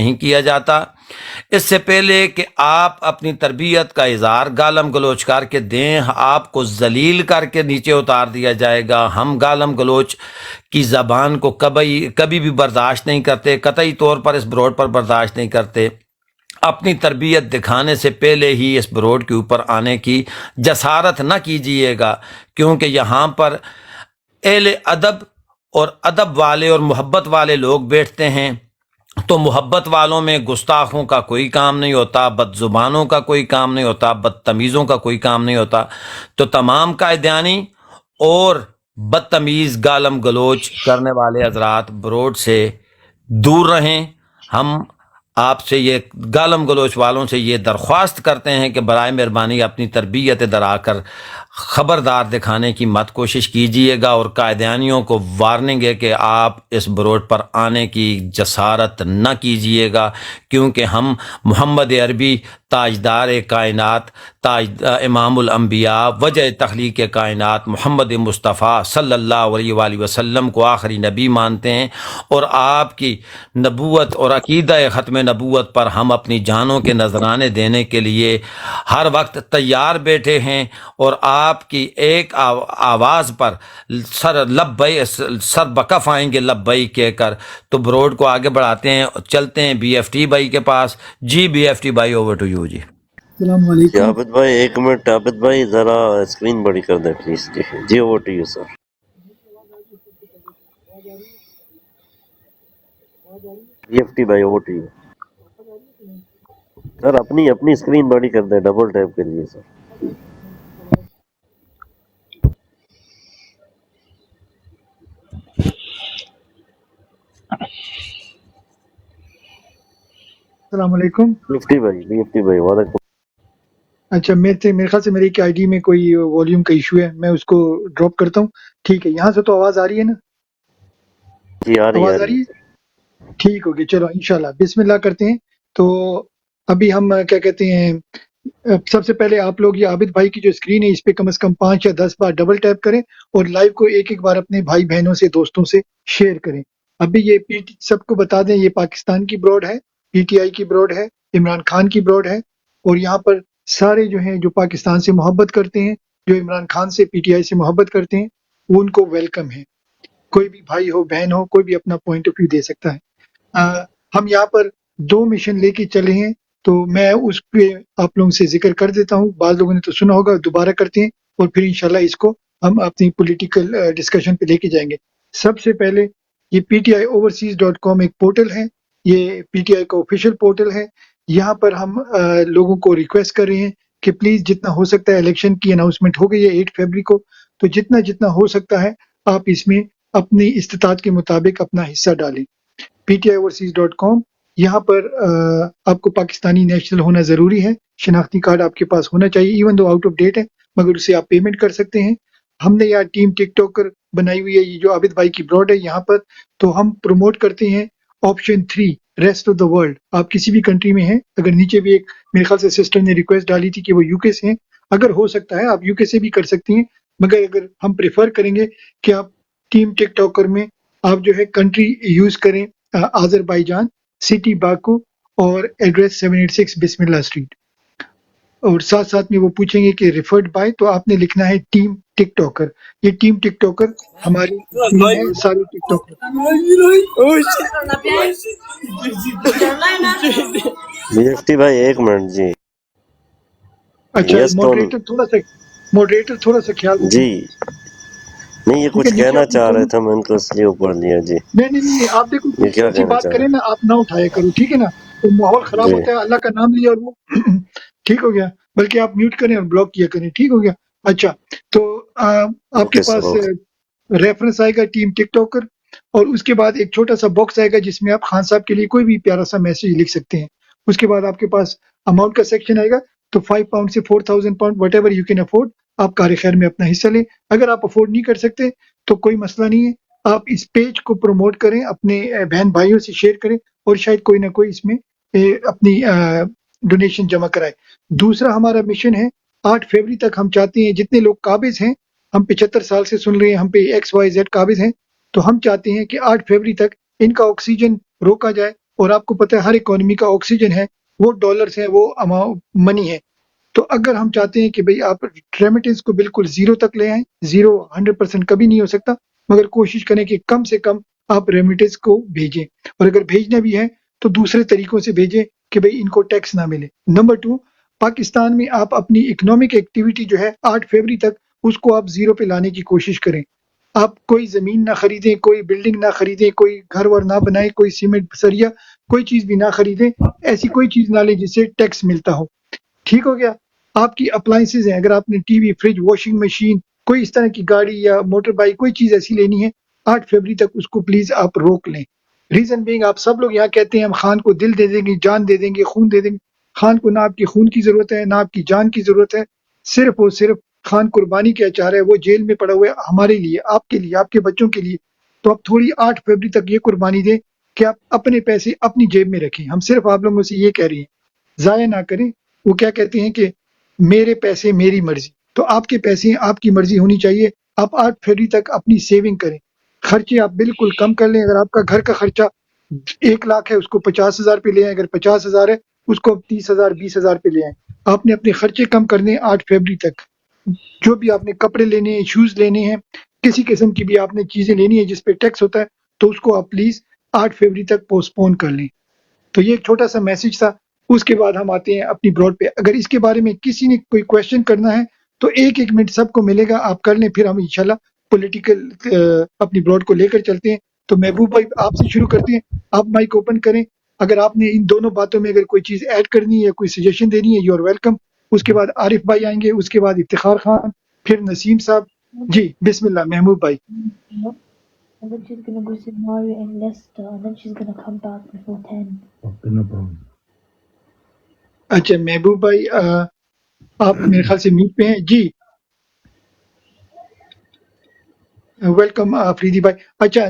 نہیں کیا جاتا۔ اس سے پہلے کہ آپ اپنی تربیت کا اظہار گالم گلوچ کر کے دیں، آپ کو ذلیل کر کے نیچے اتار دیا جائے گا۔ ہم گالم گلوچ کی زبان کو کبھی بھی برداشت نہیں کرتے، قطعی طور پر اس بروڈ پر برداشت نہیں کرتے۔ اپنی تربیت دکھانے سے پہلے ہی اس بروڈ کے اوپر آنے کی جسارت نہ کیجیے گا، کیونکہ یہاں پر اہل ادب اور ادب والے اور محبت والے لوگ بیٹھتے ہیں، تو محبت والوں میں گستاخوں کا کوئی کام نہیں ہوتا، بد زبانوں کا کوئی کام نہیں ہوتا، بدتمیزوں کا کوئی کام نہیں ہوتا۔ تو تمام قائدیانی اور بدتمیز گالم گلوچ کرنے والے حضرات بروڈ سے دور رہیں۔ ہم آپ سے یہ گالم گلوچ والوں سے یہ درخواست کرتے ہیں کہ برائے مہربانی اپنی تربیت درا کر خبردار دکھانے کی مت کوشش کیجیے گا، اور قائدیانیوں کو وارننگ ہے کہ آپ اس بروڈ پر آنے کی جسارت نہ کیجیے گا، کیونکہ ہم محمد عربی تاجدار کائنات، امام الانبیاء، وجہ تخلیق کائنات محمد مصطفیٰ صلی اللہ علیہ وآلہ وسلم کو آخری نبی مانتے ہیں، اور آپ کی نبوت اور عقیدہ ختم نبوت پر ہم اپنی جانوں کے نذرانے دینے کے لیے ہر وقت تیار بیٹھے ہیں، اور آپ کی ایک آواز پر سر بکف آئیں گے لبئی کہہ کر۔ تو بروڈ کو آگے بڑھاتے ہیں، چلتے ہیں بی ایف ٹی بھائی کے پاس۔ جی بی ایف ٹی بھائی، اوور ٹو یو جی۔ السلام جی علیکم۔ عابد بھائی ایک منٹ، عابد بھائی ذرا اسکرین بڑی کر دیں پلیز۔ جی اوور ٹو یو سر۔ جی ایف ٹی بھائی اوور ٹو یو سر۔ اپنی اسکرین بڑی کر دیں، ڈبل ٹیپ کریے سر۔ السلام علیکم۔ بی ایف ٹی بھائی وعلیکم۔ اچھا، میرے خیال سے میری ایک آئی ڈی میں کوئی والیوم کا ایشو ہے، میں اس کو ڈراپ کرتا ہوں۔ ٹھیک ہے، یہاں سے تو آواز آ رہی ہے نا؟ جی آ رہی آواز آ ہے رہی ہے؟ سر۔ ٹھیک ہوگی، چلو انشاءاللہ بسم اللہ کرتے ہیں۔ تو ابھی ہم کیا کہتے ہیں، سب سے پہلے آپ لوگ یہ عابد بھائی کی جو اسکرین ہے اس پہ کم از کم 5 یا 10 بار ڈبل ٹیپ کریں، اور لائیو کو ایک بار اپنے بھائی بہنوں سے، دوستوں سے شیئر کریں۔ ابھی یہ سب کو بتا دیں، یہ پاکستان کی بروڈ ہے، پی ٹی آئی کی بروڈ ہے، عمران خان کی بروڈ ہے، اور یہاں پر سارے جو ہیں جو پاکستان سے محبت کرتے ہیں، جو عمران خان سے، پی ٹی آئی سے محبت کرتے ہیں، وہ ان کو ویلکم ہے۔ کوئی بھی بھائی ہو، بہن ہو، کوئی بھی اپنا پوائنٹ آف ویو دے سکتا ہے۔ ہم یہاں پر 2 مشن لے کے چلے ہیں، تو میں اس پہ آپ لوگوں سے ذکر کر دیتا ہوں، بعض لوگوں نے تو سنا ہوگا، دوبارہ کرتے ہیں، اور پھر انشاءاللہ اس کو ہم اپنی پولیٹیکل ڈسکشن پہ لے کے جائیں گے۔ سب سے پہلے یہ پی ٹی آئی overseas.com ایک پورٹل ہے، یہ پی ٹی آئی کا آفیشیل پورٹل ہے۔ یہاں پر ہم لوگوں کو ریکویسٹ کر رہے ہیں کہ پلیز جتنا ہو سکتا ہے، الیکشن کی اناؤنسمنٹ ہو گئی ہے 8 فروری کو، تو جتنا ہو سکتا ہے آپ اس میں اپنی استطاعت کے مطابق اپنا حصہ ڈالیں۔ pti overseas.com، یہاں پر آپ کو پاکستانی نیشنل ہونا ضروری ہے، شناختی کارڈ آپ کے پاس ہونا چاہیے، even though out of date ہے، مگر اسے آپ پیمنٹ کر سکتے ہیں۔ ہم نے یہاں ٹیم ٹک ٹاکر بنائی ہوئی ہے، یہ جو عابد بھائی کی براڈ ہے یہاں پر، تو ہم پروموٹ کرتے ہیں option 3 rest of the world. آپ کسی بھی کنٹری میں ہیں، اگر نیچے بھی ایک میرے خیال سے سسٹر نے ریکویسٹ ڈالی تھی کہ وہ یو کے سے ہیں، اگر ہو سکتا ہے آپ یو کے سے بھی کر سکتی ہیں، مگر اگر ہم پریفر کریں گے کہ آپ ٹیم ٹک ٹاکر میں آپ جو ہے کنٹری یوز کریں آذربائیجان، سٹی باکو، اور ایڈریس 786 بسم اللہ اسٹریٹ، اور ساتھ ساتھ میں وہ پوچھیں گے کہ ریفرڈ بائی، تو آپ نے لکھنا ہے ٹیم ٹک ٹاکر۔ یہ ٹیم ٹک ٹاکر ہماری ٹیم ہے، سارے ٹک ٹاکر۔ بی ایف ٹی بھائی ایک منٹ جی۔ اچھا، یس ٹون ماڈریٹر تھوڑا سا خیال رکھیں، جی، نہیں یہ ٹھیک ہے؟ کچھ نیچے کہنا اپنی چاہ رہے فون، تھے، میں ان کو اس لیے اوپر لیا جی۔ نہیں، آپ دیکھو یہ کوئی کیا ایسی کہنا بات چاہ کریں رہے نا، آپ نہ اٹھایا کرو، ٹھیک ہے نا؟ تو ماحول خراب جی؟ ہوتا ہے، اللہ کا نام لیا اور وہ ٹھیک ہو گیا، بلکہ آپ میوٹ کریں اور بلاک کیا کریں، ٹھیک ہو گیا؟ اچھا، تو آپ کے اوکے سر، پاس اوکے۔ ریفرنس آئے گا ٹیم ٹک ٹاکر، اور اس کے بعد ایک چھوٹا سا باکس آئے گا جس میں آپ خان صاحب کے لیے کوئی بھی پیارا سا میسج لکھ سکتے ہیں۔ اس کے بعد آپ کے پاس اماؤنٹ کا سیکشن آئے گا، تو 5 پاؤنڈ سے 4000 pound, what ever you can afford, آپ کار خیر میں اپنا حصہ لیں۔ اگر آپ افورڈ نہیں کر سکتے تو کوئی مسئلہ نہیں ہے، آپ اس پیج کو پروموٹ کریں، اپنے بہن بھائیوں سے شیئر کریں، اور شاید کوئی نہ کوئی اس میں اپنی ڈونیشن جمع کرائے۔ دوسرا ہمارا مشن ہے 8 فروری تک ہم چاہتے ہیں جتنے لوگ قابض ہیں، ہم 75 سال سے سن رہے ہیں، ہم پہ XYZ قابض ہیں، تو ہم چاہتے ہیں کہ 8 فروری تک ان کا آکسیجن روکا جائے اور آپ کو پتہ ہے ہر اکانومی کا آکسیجن ہے وہ ڈالرز ہے، وہ منی ہے. تو اگر ہم چاہتے ہیں کہ بھئی آپ ریمیٹنس کو بالکل زیرو تک لے آئیں، زیرو 100% کبھی نہیں ہو سکتا، مگر کوشش کریں کہ کم سے کم آپ ریمیٹنس کو بھیجیں، اور اگر بھیجنا بھی ہے تو دوسرے طریقوں سے بھیجیں کہ بھئی ان کو ٹیکس نہ ملے. نمبر 2، پاکستان میں آپ اپنی اکنامک ایکٹیویٹی جو ہے 8 فروری تک اس کو آپ زیرو پہ لانے کی کوشش کریں. آپ کوئی زمین نہ خریدیں، کوئی بلڈنگ نہ خریدیں، کوئی گھر ور نہ بنائیں، کوئی سیمنٹ سریا کوئی چیز بھی نہ خریدیں، ایسی کوئی چیز نہ لیں جس سے ٹیکس ملتا ہو. ٹھیک ہو گیا؟ آپ کی اپلائنسز ہیں، اگر آپ نے T V, fridge, washing machine, کوئی اس طرح کی گاڑی یا موٹر بائک کوئی چیز ایسی لینی ہے 8 فروری تک اس کو پلیز آپ روک لیں. ریزن بینگ آپ سب لوگ یہاں کہتے ہیں ہم خان کو دل دے دیں گے، جان دے دیں گے، خون دے دیں گے. خان کو نہ آپ کی خون کی ضرورت ہے، نہ آپ کی جان کی ضرورت ہے، صرف اور صرف خان قربانی کے اچار ہے، وہ جیل میں پڑا ہوا ہے ہمارے لیے، آپ کے لیے، آپ کے بچوں کے لیے. تو آپ تھوڑی 8 فروری تک یہ قربانی دیں کہ آپ اپنے پیسے اپنی جیب میں رکھیں. ہم صرف آپ لوگوں سے یہ کہہ رہے ہیں ضائع نہ کریں. وہ کیا کہتے ہیں کہ میرے پیسے میری مرضی، تو آپ کے پیسے آپ کی مرضی ہونی چاہیے. آپ 8 فروری تک اپنی سیونگ کریں، خرچے آپ بالکل کم کر لیں. اگر آپ کا گھر کا خرچہ 1 لاکھ ہے اس کو 50,000 پہ لے آئیں، اگر 50,000 ہے اس کو 30,000 20,000 پہ لے آئیں. آپ نے اپنے خرچے کم کرنے 8 فروری تک. جو بھی آپ نے کپڑے لینے ہیں، شوز لینے ہیں، کسی قسم کی بھی آپ نے چیزیں لینی ہے جس پہ ٹیکس ہوتا ہے، تو اس کو آپ پلیز 8 فروری تک پوسٹ پون کر لیں. تو یہ ایک چھوٹا سا میسج تھا. اس کے بعد ہم آتے ہیں اپنی براڈ پہ. اگر اس کے بارے میں کسی نے کوئی کویشچن کرنا ہے تو 1 منٹ سب کو ملے گا، آپ کر لیں، پھر ہم انشاءاللہ پولیٹیکل اپنی براڈ کو لے کر چلتے ہیں. تو محبوب بھائی آپ سے شروع کرتے ہیں، آپ مائک اوپن کریں. اگر آپ نے ان دونوں باتوں میں اگر کوئی چیز ایڈ کرنی ہے یا کوئی سجیشن دینی ہے، یو آر ویلکم. اس کے بعد عارف بھائی آئیں گے، اس کے بعد افتخار خان، پھر نسیم صاحب. جی بسم اللہ محبوب بھائی. And then she's gonna go see Mario and Leicester, and then she's gonna come back before 10. Okay, no problem. اچھا محبوب بھائی آپ میرے خیال سے میٹ پہ ہیں. جی ویلکم فریدی بھائی. اچھا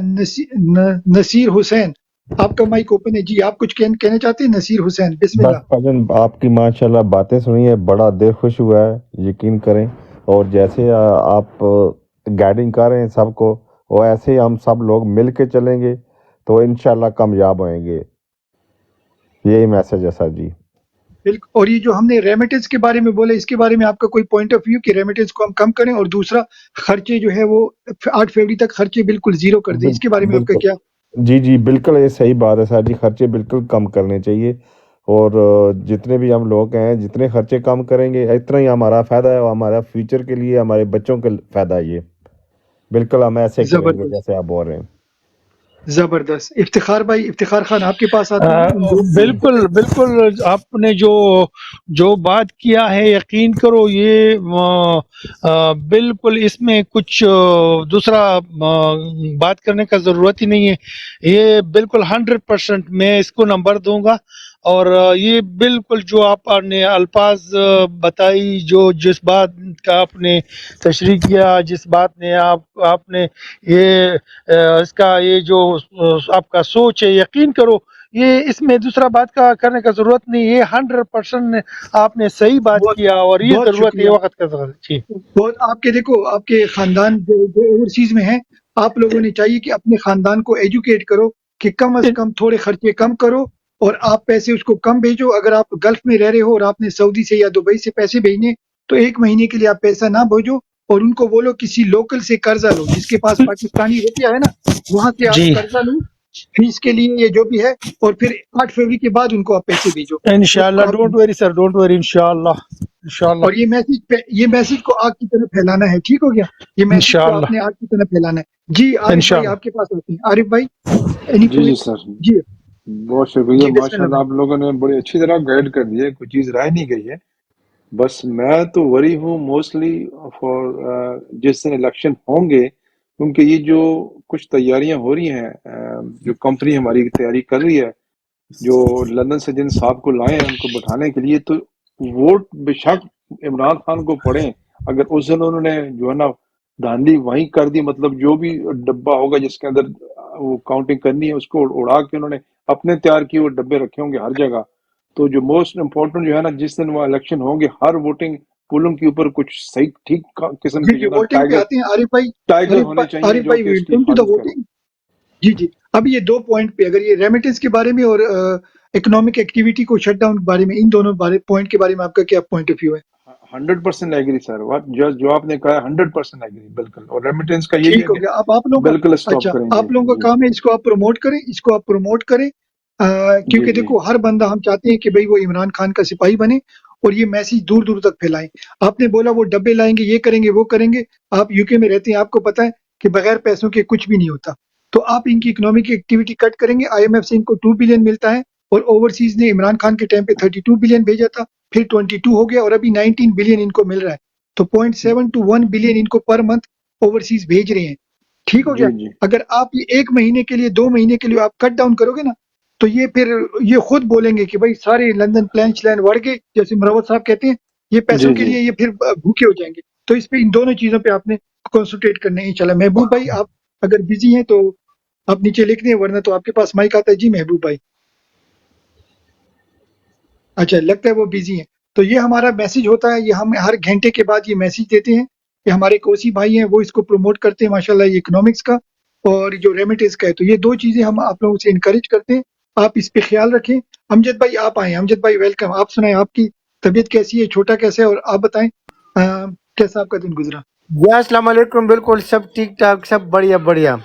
نصیر حسین آپ کا مائک اوپن ہے. جی آپ کچھ کہنا چاہتے ہیں؟ نصیر حسین بسم بس اللہ. بھجن آپ کی ماشاءاللہ باتیں سنی ہے، بڑا دل خوش ہوا ہے. یقین کریں، اور جیسے آپ گائیڈنگ کر رہے ہیں سب کو، اور ایسے ہم سب لوگ مل کے چلیں گے تو انشاءاللہ کامیاب ہوئیں گے. یہی میسج ہے سر جی. بالکل. اور یہ جو ہم نے ریمیٹنس کے بارے میں بولا، اس کے بارے میں آپ کا کوئی پوائنٹ آف ویو کہ ریمیٹنس کو ہم کم کریں، اور دوسرا خرچے جو ہے وہ 8 فروری تک خرچے بالکل زیرو کر دیں، اس کے بارے میں آپ کا کیا؟ جی بالکل، یہ صحیح بات ہے سر جی. خرچے بالکل کم کرنے چاہیے، اور جتنے بھی ہم لوگ ہیں جتنے خرچے کم کریں گے اتنا ہی ہمارا فائدہ ہے، اور ہمارا فیوچر کے لیے، ہمارے بچوں کا فائدہ ہے. یہ بالکل ہم ایسے کریں گے زبردست جیسے آپ بول رہے ہیں. زبردست. افتخار بھائی، افتخار خان آپ کے پاس آتے ہیں ان دو. بالکل بالکل، آپ نے جو بات کیا ہے، یقین کرو یہ بالکل اس میں کچھ دوسرا بات کرنے کا ضرورت ہی نہیں ہے. یہ بالکل 100% میں اس کو نمبر دوں گا. اور یہ بالکل جو آپ نے الفاظ بتائی، جس بات کا آپ نے تشریح کیا، جس بات نے آپ نے یہ اس کا یہ جو آپ کا سوچ ہے، یقین کرو یہ اس میں دوسرا بات کا کرنے کا ضرورت نہیں. یہ 100% آپ نے صحیح بات بہت کیا، اور یہ بہت ضرورت ہے شکریہ. وقت کا ضرورت. جی بہت آپ کے دیکھو آپ کے خاندان جو اوورسیز میں ہیں، آپ لوگوں نے چاہیے کہ اپنے خاندان کو ایجوکیٹ کرو کہ کم از کم تھوڑے خرچے کم کرو، اور آپ پیسے اس کو کم بھیجو. اگر آپ گلف میں رہ رہے ہو اور آپ نے سعودی سے یا دبئی سے پیسے بھیجنے، تو 1 مہینے کے لیے آپ پیسہ نہ بھیجو، اور ان کو بولو کسی لوکل سے قرضہ لو، جس کے پاس پاکستانی روپیہ ہے نا، وہاں سے آپ جی قرضہ لو فیس کے لیے یا جو بھی ہے، اور پھر 8 فروری کے بعد ان کو آپ پیسے بھیجو. انشاءاللہ. Don't worry sir, don't worry. انشاءاللہ اور یہ میسج کو آگ کی طرف پھیلانا ہے. ٹھیک ہو گیا؟ یہ میسج کو انشاءاللہ آپ نے آگ کی طرف پھیلانا ہے. جی عارف بھائی انشاءاللہ. آپ کے پاس آتے ہیں. عارف بھائی اینی جی پوائنٹ؟ سر، جی بہت شکریہ. جی بسم اللہ ماشاءاللہ بھائی. آپ لوگوں نے بڑی اچھی طرح گائیڈ کر دیا ہے، کوئی چیز رہ نہیں گئی ہے. بس میں تو وری ہوں موسٹلی فار جس دن الیکشن ہوں گے، کیونکہ یہ جو کچھ تیاریاں ہو رہی ہیں، جو کمپنی ہماری تیاری کر رہی ہے، جو لندن سے جن صاحب کو لائے ہیں ان کو بٹھانے کے لیے، تو ووٹ بے شک عمران خان کو پڑیں. اگر اس دن انہوں نے جو ہے نا دھاندلی وہیں کر دی، مطلب جو بھی ڈبہ ہوگا جس کے اندر وہ کاؤنٹنگ کرنی ہے اس کو اڑا کے انہوں نے اپنے تیار کیے وہ ڈبے رکھے ہوں گے ہر جگہ. تو جو موسٹ امپورٹنٹ جو ہے نا، جس دن وہ الیکشن ہوں گے، ہر ووٹنگ پولنگ کے اوپر کچھ صحیح ٹھیک قسم جی کے جی جو ہے نا ووٹنگ پہ آتے ہیں عارف بھائی. ٹائگر ہونے چاہیے عارف جو بھائی کہ اس ویل کی کم ٹو دا حفاظت کریں. ووٹنگ. جی جی اب یہ 2 پوائنٹ پہ اگر یہ ریمیٹنس کے بارے میں اور اکنامک ایکٹیویٹی کو شٹ ڈاؤن کے بارے میں، ان دونوں پوائنٹ کے بارے میں آپ کا کیا پوائنٹ آف ویو ہے؟ 100% ایگری سر، جو آپ نے کہا 100% ایگری، بالکل. اور ریمیٹنس کا یہی ہے ٹھیک ہو کہ گیا. آپ لوگوں کا بالکل اچھا اسٹاپ کریں. جی آپ لوگوں کا جی کام ہے اس کو آپ پروموٹ کریں، اس کو آپ پروموٹ کریں جی کیونکہ جی دیکھو ہر بندہ ہم چاہتے ہیں کہ بھئی وہ عمران خان کا سپاہی بنے اور یہ میسج دور دور تک پھیلائیں. آپ نے بولا وہ ڈبے لائیں گے، یہ کریں گے، وہ کریں گے. آپ یو کے میں رہتے ہیں، آپ کو پتہ ہے کہ بغیر پیسوں کے کچھ بھی نہیں ہوتا. تو آپ ان کی اکنامک ایکٹیویٹی کٹ کریں گے. آئی ایم ایف سے ان کو 2 بلین ملتا ہے اور اوورسیز نے عمران خان کے ٹائم پہ 32 بلین بھیجا تھا، پھر 22 ہو گیا اور ابھی 19 بلین ان کو مل رہا ہے. تو 0.7 to 1 بلین ان کو پر منتھ اوورسیز بھیج رہے ہیں. ٹھیک ہو گیا. جی جی اگر آپ یہ 1 مہینے کے لیے 2 مہینے کے لیے آپ کٹ ڈاؤن کرو گے نا تو یہ پھر یہ خود بولیں گے کہ بھائی سارے لندن پلان چلان بڑھ گئے، جیسے مروت صاحب کہتے ہیں یہ پیسوں جی کے جی. لیے یہ پھر بھوکے ہو جائیں گے. تو اس پہ ان دونوں چیزوں پہ آپ نے کنسنٹریٹ کرنا ہے انشاءاللہ. محبوب بھائی آپ اگر بزی ہیں تو آپ نیچے لکھ دیں، ورنہ تو آپ کے پاس مائک آتا ہے. جی محبوب بھائی. اچھا لگتا ہے وہ بزی ہیں. تو یہ ہمارا میسج ہوتا ہے، یہ ہم ہر گھنٹے کے بعد یہ میسج دیتے ہیں کہ ہمارے کوسی بھائی ہیں وہ اس کو پروموٹ کرتے ہیں ماشاءاللہ، یہ اکنامکس کا اور جو ریمیٹنس کا ہے. تو یہ 2 چیزیں ہم آپ لوگوں سے انکریج کرتے ہیں، آپ اس پہ خیال رکھیں. امجد بھائی آپ آئیں. امجد بھائی ویلکم. آپ سنائیں آپ کی طبیعت کیسی ہے، چھوٹا کیسا ہے، اور آپ بتائیں کیسا آپ کا دن گزرا. جی السلام علیکم. بالکل سب ٹھیک ٹھاک، سب بڑھیا بڑھیا.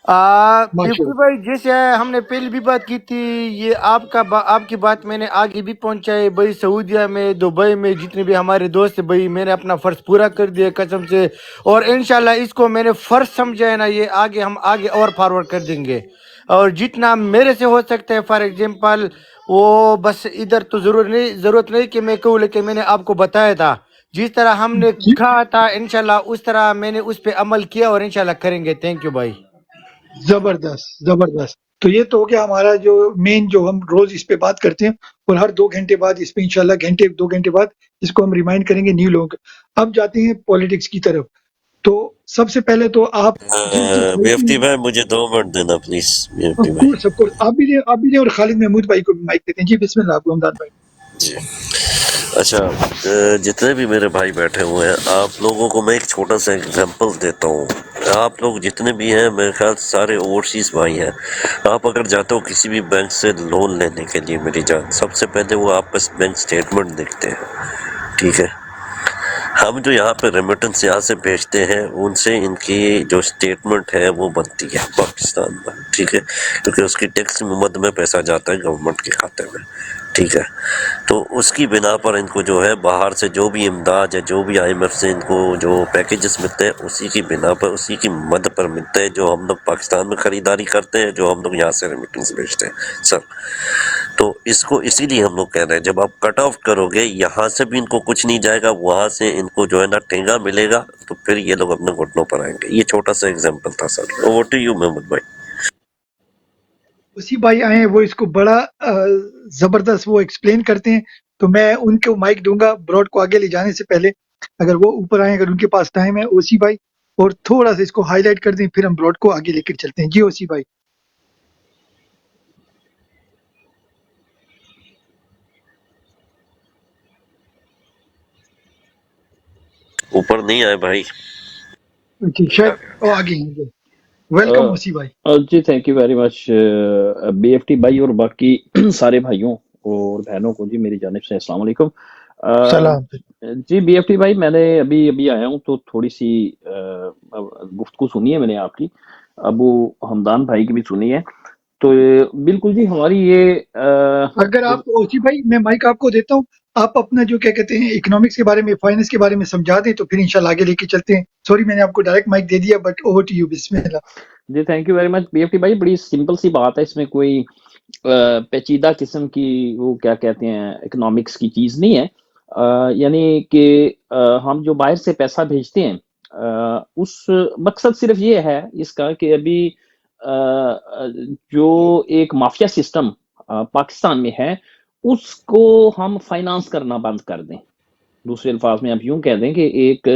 ماشاء بیوٹی بھائی جیسے ہم نے پہلے بھی بات کی تھی، یہ آپ کی بات میں نے آگے بھی پہنچائی. بھائی سعودیہ میں، دبئی میں جتنے بھی ہمارے دوست ہیں، بھائی میں نے اپنا فرض پورا کر دیا قسم سے، اور انشاءاللہ اس کو میں نے فرض سمجھا ہے نا، یہ ہم آگے اور فارورڈ کر دیں گے. اور جتنا میرے سے ہو سکتا ہے، فار ایگزامپل وہ بس ادھر تو ضرورت نہیں کہ میں کہوں، لیکن میں نے آپ کو بتایا تھا جس طرح ہم نے جی کہا تھا انشاءاللہ اس طرح میں نے اس پہ عمل کیا اور انشاءاللہ کریں گے. تھینک یو بھائی. زبردست زبردست. تو یہ تو ہو گیا ہمارا جو مین، جو ہم روز اس پہ بات کرتے ہیں اور ہر 2 گھنٹے بعد اس پہ انشاءاللہ 2 گھنٹے بعد اس کو ہم ریمائنڈ کریں گے نیو لوگوں کو. اب جاتے ہیں پالیٹکس کی طرف. تو سب سے پہلے تو آپ جس جس حلقے بیفٹی میں، بھائی مجھے 2 منٹ دینا پلیز. آف بیفٹی بھائی کورس آپ بھی دیں اور خالد محمود بھائی کو بھی مائک دیتے ہیں. جی بسم اللہ آپ حمدان بھائی. جی. اچھا، جتنے بھی میرے بھائی بیٹھے ہوئے ہیں، آپ لوگوں کو میں ایک چھوٹا سا اگزامپل دیتا ہوں. آپ لوگ جتنے بھی ہیں میرے خیال سارے اوورسیز بھائی ہیں. آپ اگر جاتے ہو کسی بھی بینک سے لون لینے کے لیے میری جان، سب سے پہلے وہ آپ کا بینک سٹیٹمنٹ دیکھتے ہیں. ٹھیک ہے. ہم جو یہاں پہ ریمیٹنس یہاں سے بھیجتے ہیں ان سے ان کی جو سٹیٹمنٹ ہے وہ بنتی ہے پاکستان میں. ٹھیک ہے. کیونکہ اس کی ٹیکس مد میں پیسہ جاتا ہے گورنمنٹ کے کھاتے میں. ٹھیک ہے. تو اس کی بنا پر ان کو جو ہے باہر سے جو بھی امداد یا جو بھی آئی ایم ایف سے ان کو جو پیکیجز ملتے ہیں اسی کی بنا پر، اسی کی مد پر ملتے ہیں جو ہم لوگ پاکستان میں خریداری کرتے ہیں، جو ہم لوگ یہاں سے ریمیٹنس بھیجتے ہیں سر. تو اس کو اسی لیے ہم لوگ کہہ رہے ہیں جب آپ کٹ آف کرو گے یہاں سے بھی ان کو کچھ نہیں جائے گا، وہاں سے ان کو جو ہے نا ٹھنگا ملے گا، تو پھر یہ لوگ اپنے گھٹنوں پر آئیں گے. یہ چھوٹا سا ایگزامپل تھا سر. اوور ٹو یو محمود بھائی. اسی بھائی آئے ہیں، وہ اس کو بڑا زبردست وہ ایکسپلین کرتے ہیں. تو میں ان کو مائک دوں گا براڈ کو آگے لے جانے سے پہلے. اگر وہ اوپر آئیں، اگر ان کے پاس ٹائم ہے اوسی بھائی، اور تھوڑا سا اس کو ہائی لائٹ کر دیں، پھر ہم براڈ کو آگے لے کر چلتے ہیں. جی اوسی بھائی. اوپر نہیں آئے بھائی. اوکے شاید وہ آگے ہیں. ویلکم اوسی بھائی. جی thank you very much B F T بھائی اور باقی سارے بھائیوں اور بہنوں کو جی میری جانب سے السلام علیکم. سلام. جی بی ایف ٹی بھائی میں نے ابھی آیا ہوں تو تھوڑی سی گفتگو سنی ہے میں نے آپ کی، ابو حمدان بھائی کی بھی سنی ہے. تو بالکل جی ہماری یہ اگر آپ اوسی بھائی میں مائک آپ کو دیتا ہوں، آپ اپنا جو کیا کہتے ہیں اکنامکس کے بارے میں، فائنانس کے بارے میں سمجھا دیں تو پھر انشاءاللہ آگے لے کے چلتے ہیں. سوری میں نے آپ کو ڈائریکٹ مائک دے دیا، بٹ اوور ٹو یو. بسم اللہ. جی thank you very much B F T بھائی. بڑی سمپل سی بات ہے، اس میں کوئی پیچیدہ قسم کی وہ کیا کہتے ہیں اکنامکس کی چیز نہیں ہے. یعنی کہ ہم جو باہر سے پیسہ بھیجتے ہیں اس مقصد صرف یہ ہے اس کا کہ ابھی جو ایک مافیا سسٹم پاکستان میں ہے اس کو ہم فائنانس کرنا بند کر دیں. دوسرے الفاظ میں آپ یوں کہہ دیں کہ ایک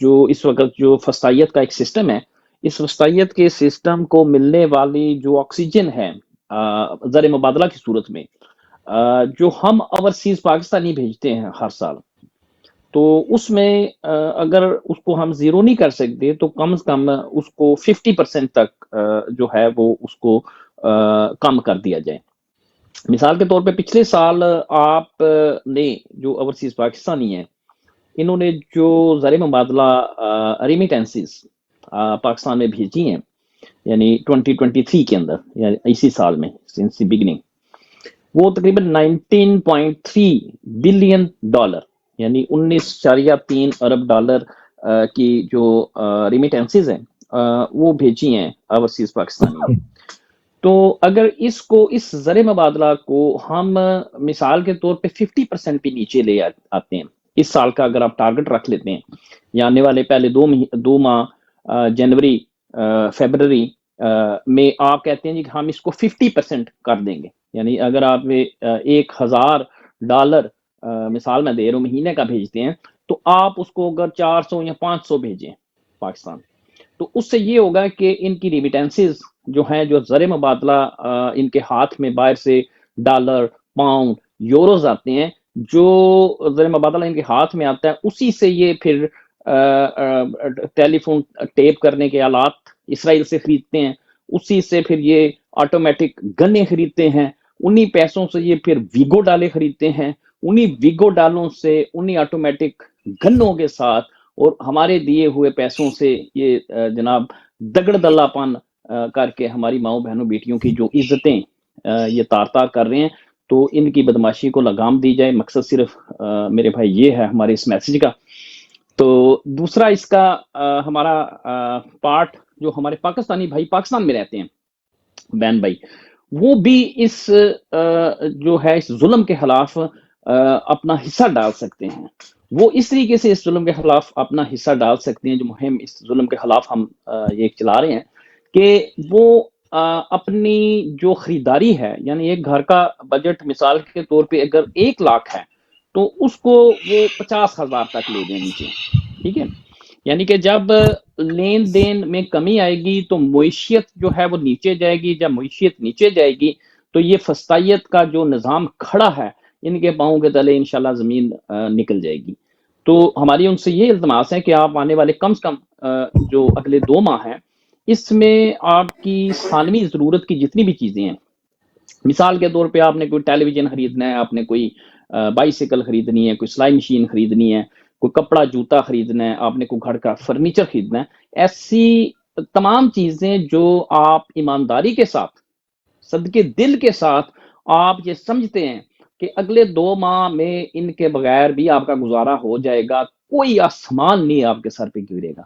جو اس وقت جو فسطائیت کا ایک سسٹم ہے، اس وسطیت کے سسٹم کو ملنے والی جو آکسیجن ہے زر مبادلہ کی صورت میں جو ہم اوورسیز پاکستانی بھیجتے ہیں ہر سال، تو اس میں اگر اس کو ہم زیرو نہیں کر سکتے تو کم از کم اس کو 50% تک جو ہے وہ اس کو کم کر دیا جائے. مثال کے طور پہ پچھلے سال آپ نے جو اوورسیز پاکستانی ہیں انہوں نے جو زر مبادلہ ریمیٹنسز پاکستان میں بھیجی ہیں یعنی 2023 کے اندر یعنی اسی سال میں سنس دی بگننگ وہ تقریباً 19.3 بلین ڈالر یعنی 19.3 ارب ڈالر کی جو ریمیٹنسز ہیں وہ بھیجی ہیں اوورسیز پاکستانی. تو اگر اس کو اس زر مبادلہ کو ہم مثال کے طور پہ 50% بھی نیچے لے آتے ہیں اس سال کا اگر آپ ٹارگٹ رکھ لیتے ہیں یا آنے والے پہلے دو ماہ جنوری فیبرری میں آپ کہتے ہیں جی ہم اس کو 50% کر دیں گے یعنی اگر آپ $1,000 مثال میں دے رہا ہوں مہینے کا بھیجتے ہیں تو آپ اس کو اگر 400 یا 500 بھیجیں پاکستان تو اس سے یہ ہوگا کہ ان کی ریمیٹنسز جو ہیں جو زر مبادلہ ان کے ہاتھ میں باہر سے ڈالر پاؤنڈ یوروز آتے ہیں جو زر مبادلہ ان کے ہاتھ میں آتا ہے اسی سے یہ پھر ٹیلی فون ٹیپ کرنے کے آلات اسرائیل سے خریدتے ہیں اسی سے پھر یہ آٹومیٹک گنے خریدتے ہیں انہی پیسوں سے یہ پھر ویگو ڈالے خریدتے ہیں انہی ویگو ڈالوں سے انہی آٹومیٹک گنوں کے ساتھ اور ہمارے دیے ہوئے پیسوں سے یہ جناب دگڑ دلہ پن کر کے ہماری ماؤں بہنوں بیٹیوں کی جو عزتیں یہ تار کر رہے ہیں تو ان کی بدماشی کو لگام دی جائے. مقصد صرف میرے بھائی یہ ہے ہمارے اس میسج کا. تو دوسرا اس کا ہمارا پارٹ جو ہمارے پاکستانی بھائی پاکستان میں رہتے ہیں بین بھائی وہ بھی اس جو ہے اس ظلم کے خلاف اپنا حصہ ڈال سکتے ہیں. وہ اس طریقے سے اس ظلم کے خلاف اپنا حصہ ڈال سکتے ہیں جو مہم اس ظلم کے خلاف ہم یہ چلا رہے ہیں کہ وہ اپنی جو خریداری ہے یعنی ایک گھر کا بجٹ مثال کے طور پہ اگر 1 لاکھ ہے تو اس کو وہ 50,000 تک لے دیں نیچے. ٹھیک ہے یعنی کہ جب لین دین میں کمی آئے گی تو معیشت جو ہے وہ نیچے جائے گی. جب معیشت نیچے جائے گی تو یہ فسطائیت کا جو نظام کھڑا ہے ان کے پاؤں کے تلے انشاءاللہ زمین نکل جائے گی. تو ہماری ان سے یہ التماس ہے کہ آپ آنے والے کم سے کم جو اگلے 2 ماہ ہیں اس میں آپ کی ثانوی ضرورت کی جتنی بھی چیزیں ہیں مثال کے طور پہ آپ نے کوئی ٹیلی ویژن خریدنا ہے آپ نے کوئی بائیسیکل خریدنی ہے کوئی سلائی مشین خریدنی ہے کوئی کپڑا جوتا خریدنا ہے آپ نے کوئی گھر کا فرنیچر خریدنا ہے ایسی تمام چیزیں جو آپ ایمانداری کے ساتھ صدقے دل کے ساتھ آپ یہ سمجھتے ہیں کہ اگلے 2 ماہ میں ان کے بغیر بھی آپ کا گزارا ہو جائے گا کوئی آسمان نہیں آپ کے سر پہ گرے گا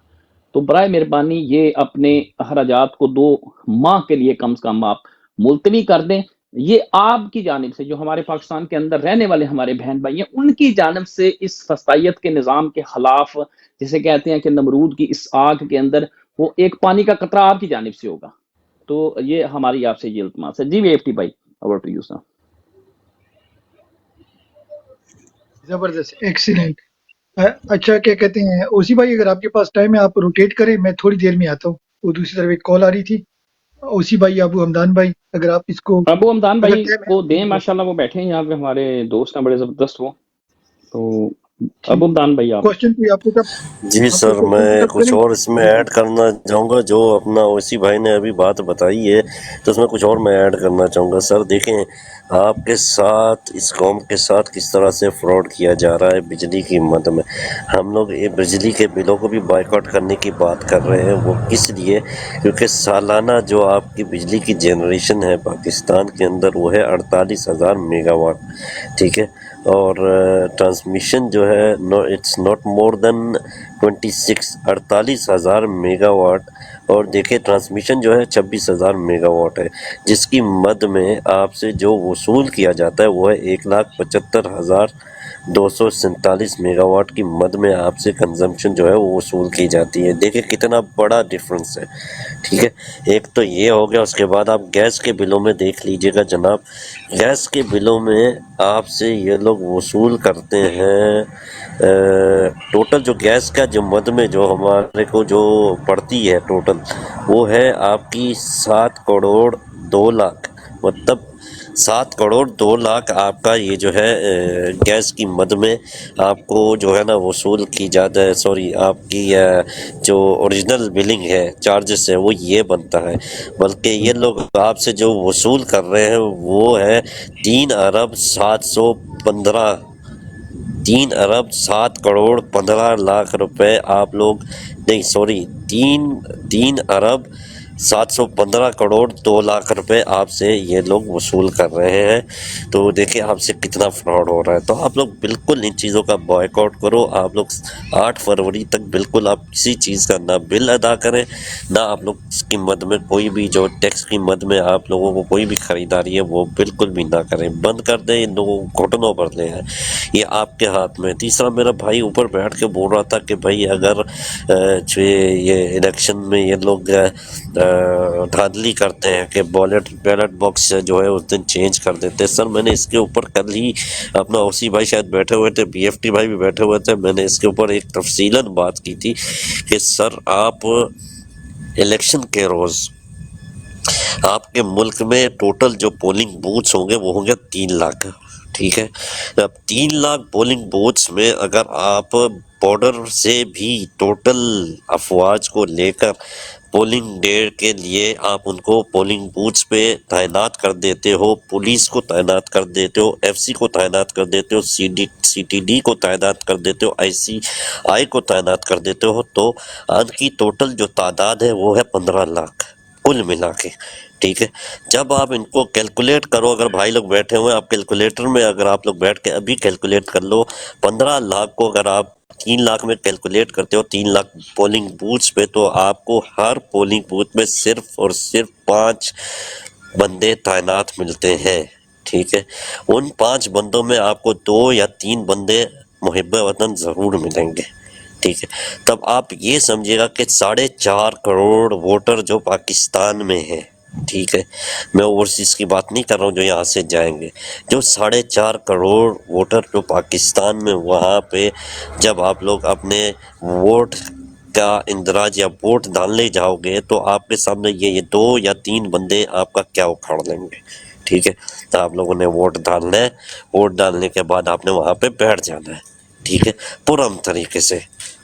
تو برائے مہربانی یہ اپنے اخراجات کو 2 ماہ کے لیے کم سے کم آپ ملتوی کر دیں. یہ آپ کی جانب سے جو ہمارے پاکستان کے اندر رہنے والے ہمارے بہن بھائی ہیں ان کی جانب سے اس فسطائیت کے نظام کے خلاف جسے کہتے ہیں کہ نمرود کی اس آگ کے اندر وہ ایک پانی کا قطرہ آپ کی جانب سے ہوگا. تو یہ ہماری آپ سے یہ التماس ہے. جی وی ایف ٹی بھائی اوور ٹو یو سر. زبردست ایکسیلنٹ. اچھا کیا کہتے ہیں اوسی بھائی اگر آپ کے پاس ٹائم ہے آپ روٹیٹ کریں میں تھوڑی دیر میں آتا ہوں. وہ دوسری طرف ایک کال آ رہی تھی. اوسی بھائی ابو حمدان بھائی اگر آپ اس کو ابو حمدان اگر بھائی ٹائم ہے کو دیں ماشاءاللہ وہ بیٹھے ہیں یہاں پہ ہمارے دوست ہیں بڑے زبردست وہ. تو ابو حمدان بھائی آپ کوشچن کوئی آپ کو کب جی سر میں کچھ اور اس میں ایڈ کرنا چاہوں گا جو اپنا اویسی بھائی نے ابھی بات بتائی ہے تو اس میں کچھ اور میں ایڈ کرنا چاہوں گا. سر دیکھیں آپ کے ساتھ اس قوم کے ساتھ کس طرح سے فراڈ کیا جا رہا ہے بجلی کی مد میں. ہم لوگ یہ بجلی کے بلوں کو بھی بائیکاٹ کرنے کی بات کر رہے ہیں. وہ کس لیے؟ کیونکہ سالانہ جو آپ کی بجلی کی جنریشن ہے پاکستان کے اندر وہ ہے 48,000 میگا واٹ. ٹھیک ہے اور ٹرانسمیشن جو ہے it's not more than 48,000 megawatt. اور دیکھیں ٹرانسمیشن جو ہے 26,000 میگا واٹ ہے جس کی مد میں آپ سے جو وصول کیا جاتا ہے وہ ہے 1,75,247 میگا واٹ کی مد میں آپ سے کنزمپشن جو ہے وہ وصول کی جاتی ہے. دیکھیں کتنا بڑا ڈفرنس ہے. ٹھیک ہے ایک تو یہ ہو گیا. اس کے بعد آپ گیس کے بلوں میں دیکھ لیجئے گا جناب. گیس کے بلوں میں آپ سے یہ لوگ وصول کرتے ہیں ٹوٹل جو گیس کا جو مد میں جو ہمارے کو جو پڑتی ہے ٹوٹل وہ ہے آپ کی 7 کروڑ 2 لاکھ. مطلب 7 کروڑ 2 لاکھ آپ کا یہ جو ہے گیس کی مد میں آپ کو جو ہے نا وصول کی جاتا ہے. سوری، آپ کی جو اوریجنل بلنگ ہے، چارجز ہے، وہ یہ بنتا ہے. بلکہ یہ لوگ آپ سے جو وصول کر رہے ہیں وہ ہے 3 ارب 7 کروڑ 15 لاکھ روپے. آپ لوگ نہیں، سوری، 3 ارب 715 کروڑ 2 لاکھ روپے آپ سے یہ لوگ وصول کر رہے ہیں. تو دیکھیں آپ سے کتنا فراڈ ہو رہا ہے. تو آپ لوگ بالکل ان چیزوں کا بائیک آؤٹ کرو. آپ لوگ 8 فروری تک بالکل آپ کسی چیز کا نہ بل ادا کریں، نہ آپ لوگ اس کی مد میں کوئی بھی جو ٹیکس کی مد میں آپ لوگوں کو کوئی بھی خریداری ہے وہ بالکل بھی نہ کریں. بند کر دیں. ان لوگوں کو گھٹنوں پر لے ہیں، یہ آپ کے ہاتھ میں. تیسرا، میرا بھائی اوپر بیٹھ کے بول رہا تھا کہ بھائی اگر جو یہ الیکشن میں یہ لوگ دھاندلی کرتے ہیں کہ بیلٹ باکس جو ہے اس دن چینج کر دیتے ہیں. سر، میں نے اس کے اوپر کل ہی اپنا اوسی بھائی شاید بیٹھے ہوئے تھے، بی ایف ٹی بھائی بھی بیٹھے ہوئے تھے، میں نے اس کے اوپر ایک تفصیلاً بات کی تھی کہ سر آپ الیکشن کے روز آپ کے ملک میں ٹوٹل جو پولنگ بوتھس ہوں گے وہ ہوں گے 3 لاکھ. ٹھیک ہے؟ اب 3 لاکھ پولنگ بوتھس میں اگر آپ بارڈر سے بھی ٹوٹل افواج کو لے کر پولنگ ڈے کے لیے آپ ان کو پولنگ بوتھس پہ تعینات کر دیتے ہو، پولیس کو تعینات کر دیتے ہو، ایف سی کو تعینات کر دیتے ہو، سی ٹی ڈی کو تعینات کر دیتے ہو، آئی سی آئی کو تعینات کر دیتے ہو، تو ان کی ٹوٹل جو تعداد ہے وہ ہے 15 لاکھ کل ملا کے. ٹھیک ہے؟ جب آپ ان کو کیلکولیٹ کرو، اگر بھائی لوگ بیٹھے ہوئے ہیں آپ کیلکولیٹر میں اگر آپ لوگ بیٹھ کے ابھی کیلکولیٹ کر لو، 15 لاکھ کو اگر آپ 3 لاکھ میں کیلکولیٹ کرتے ہو 3 لاکھ پولنگ بوتھس پہ، تو آپ کو ہر پولنگ بوتھ میں صرف اور صرف 5 بندے تعینات ملتے ہیں. ٹھیک ہے؟ ان 5 بندوں میں آپ کو 2 یا 3 بندے محب وطن ضرور ملیں گے. ٹھیک ہے؟ تب آپ یہ سمجھے گا کہ 4.5 کروڑ ووٹر جو پاکستان میں ہیں، ٹھیک ہے، میں اوورسیز کی بات نہیں کر رہا ہوں جو یہاں سے جائیں گے، جو 4.5 کروڑ ووٹر جو پاکستان میں، وہاں پہ جب آپ لوگ اپنے ووٹ کا اندراج یا ووٹ ڈالنے جاؤ گے تو آپ کے سامنے یہ 2 یا 3 بندے آپ کا کیا اکھاڑ لیں گے. ٹھیک ہے؟ تو آپ لوگوں نے ووٹ ڈالنا ہے، ووٹ ڈالنے کے بعد آپ نے وہاں پہ بیٹھ جانا ہے. ٹھیک ہے؟ پرامن طریقے سے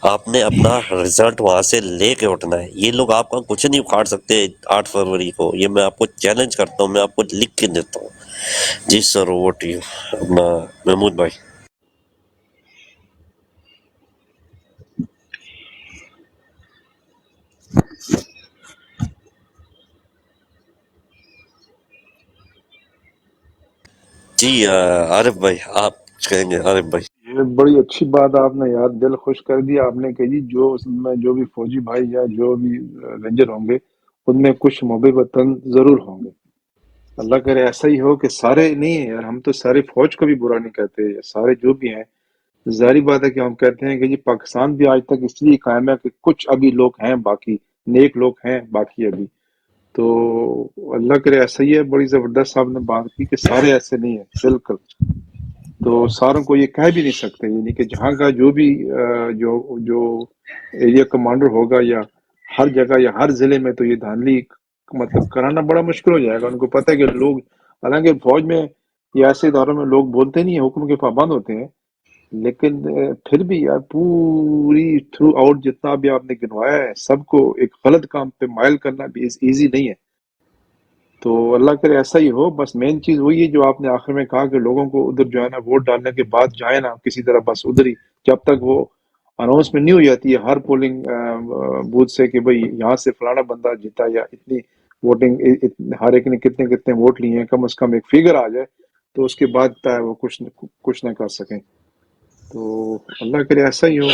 آپ نے اپنا رزلٹ وہاں سے لے کے اٹھنا ہے. یہ لوگ آپ کا کچھ نہیں اکھاڑ سکتے 8 فروری کو. یہ میں آپ کو چیلنج کرتا ہوں، میں آپ کو لکھ کے دیتا ہوں. جی سر، اوور ٹو یو اپنا محمود بھائی. جی عارف بھائی، آپ کچھ کہیں گے؟ عارف بھائی. یہ بڑی اچھی بات آپ نے یاد دل خوش کر دیا. آپ نے کہ جی جو اس میں جو بھی فوجی بھائی یا جو بھی رینجر ہوں گے ان میں کچھ محب وطن ضرور ہوں گے. اللہ کرے ایسا ہی ہو کہ سارے نہیں ہیں یار، ہم تو سارے فوج کو بھی برا نہیں کہتے، سارے جو بھی ہیں. ظاہری بات ہے کہ ہم کہتے ہیں کہ جی پاکستان بھی آج تک اس لیے قائم ہے کہ کچھ ابھی لوگ ہیں، باقی نیک لوگ ہیں باقی ابھی. تو اللہ کرے ایسا ہی ہے. بڑی زبردست آپ نے بات کی کہ سارے ایسے نہیں ہیں بالکل. تو ساروں کو یہ کہہ بھی نہیں سکتے، یعنی کہ جہاں کا جو بھی جو ایریا کمانڈر ہوگا یا ہر جگہ یا ہر ضلع میں، تو یہ دھاندلی مطلب کرانا بڑا مشکل ہو جائے گا. ان کو پتہ ہے کہ لوگ، حالانکہ فوج میں یا ایسے اداروں میں لوگ بولتے نہیں ہیں، حکم کے پابند ہوتے ہیں، لیکن پھر بھی یار پوری تھرو آؤٹ جتنا بھی آپ نے گنوایا ہے سب کو ایک غلط کام پہ مائل کرنا بھی ایزی نہیں ہے. تو اللہ کرے ایسا ہی ہو. بس مین چیز وہی ہے جو آپ نے آخر میں کہا کہ لوگوں کو ادھر جو ہے نا ووٹ ڈالنے کے بعد جائے نا کسی طرح، بس ادھر ہی جب تک وہ اناؤنسمنٹ نہیں ہو جاتی ہے ہر پولنگ بوتھ سے کہ بھئی یہاں سے فلانا بندہ جیتا یا اتنی ووٹنگ، ہر ایک نے کتنے کتنے ووٹ لیے ہیں، کم از کم ایک فگر آ جائے تو اس کے بعد وہ کچھ نہ کر سکیں. تو اللہ کرے ایسا ہی ہو.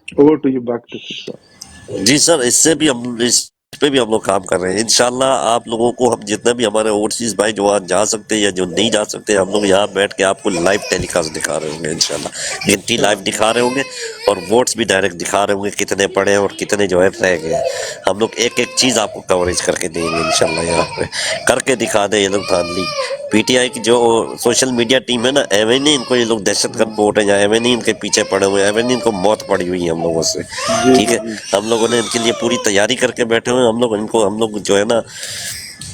Over to you, back to صاحب. جی سر، اس پہ بھی ہم لوگ کام کر رہے ہیں. انشاءاللہ آپ لوگوں کو ہم جتنے بھی ہمارے اوورسیز بھائی جو آج جا سکتے ہیں یا جو نہیں جا سکتے، ہم لوگ یہاں بیٹھ کے آپ کو لائیو ٹیلی کاسٹ دکھا رہے ہوں گے. انشاءاللہ گنتی لائیو دکھا رہے ہوں گے اور ووٹس بھی ڈائریکٹ دکھا رہے ہوں گے کتنے پڑے ہیں اور کتنے جو ہے رہ گئے ہیں. ہم لوگ ایک ایک چیز آپ کو کوریج کر کے دیں گے انشاءاللہ. یہاں پہ کر کے دکھا دیں. یہ لوگ دھاندلی پی ٹی آئی کی جو سوشل میڈیا ٹیم ہے نا، ایویں نہیں ان کو یہ لوگ دہشت گرد ووٹ ہیں یا ایویں نہیں ان کے پیچھے پڑے ہوئے ہیں، ایویں نہیں ان کو موت پڑی ہوئی ہے ہم لوگوں سے. جی ٹھیک جی ہے؟ جی ہم لوگوں نے ان کے لیے پوری تیاری کر کے بیٹھے ہوئے ہیں. ہم لوگ جو ہے نا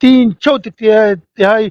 3/4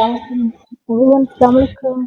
Everyone, Assalamualaikum.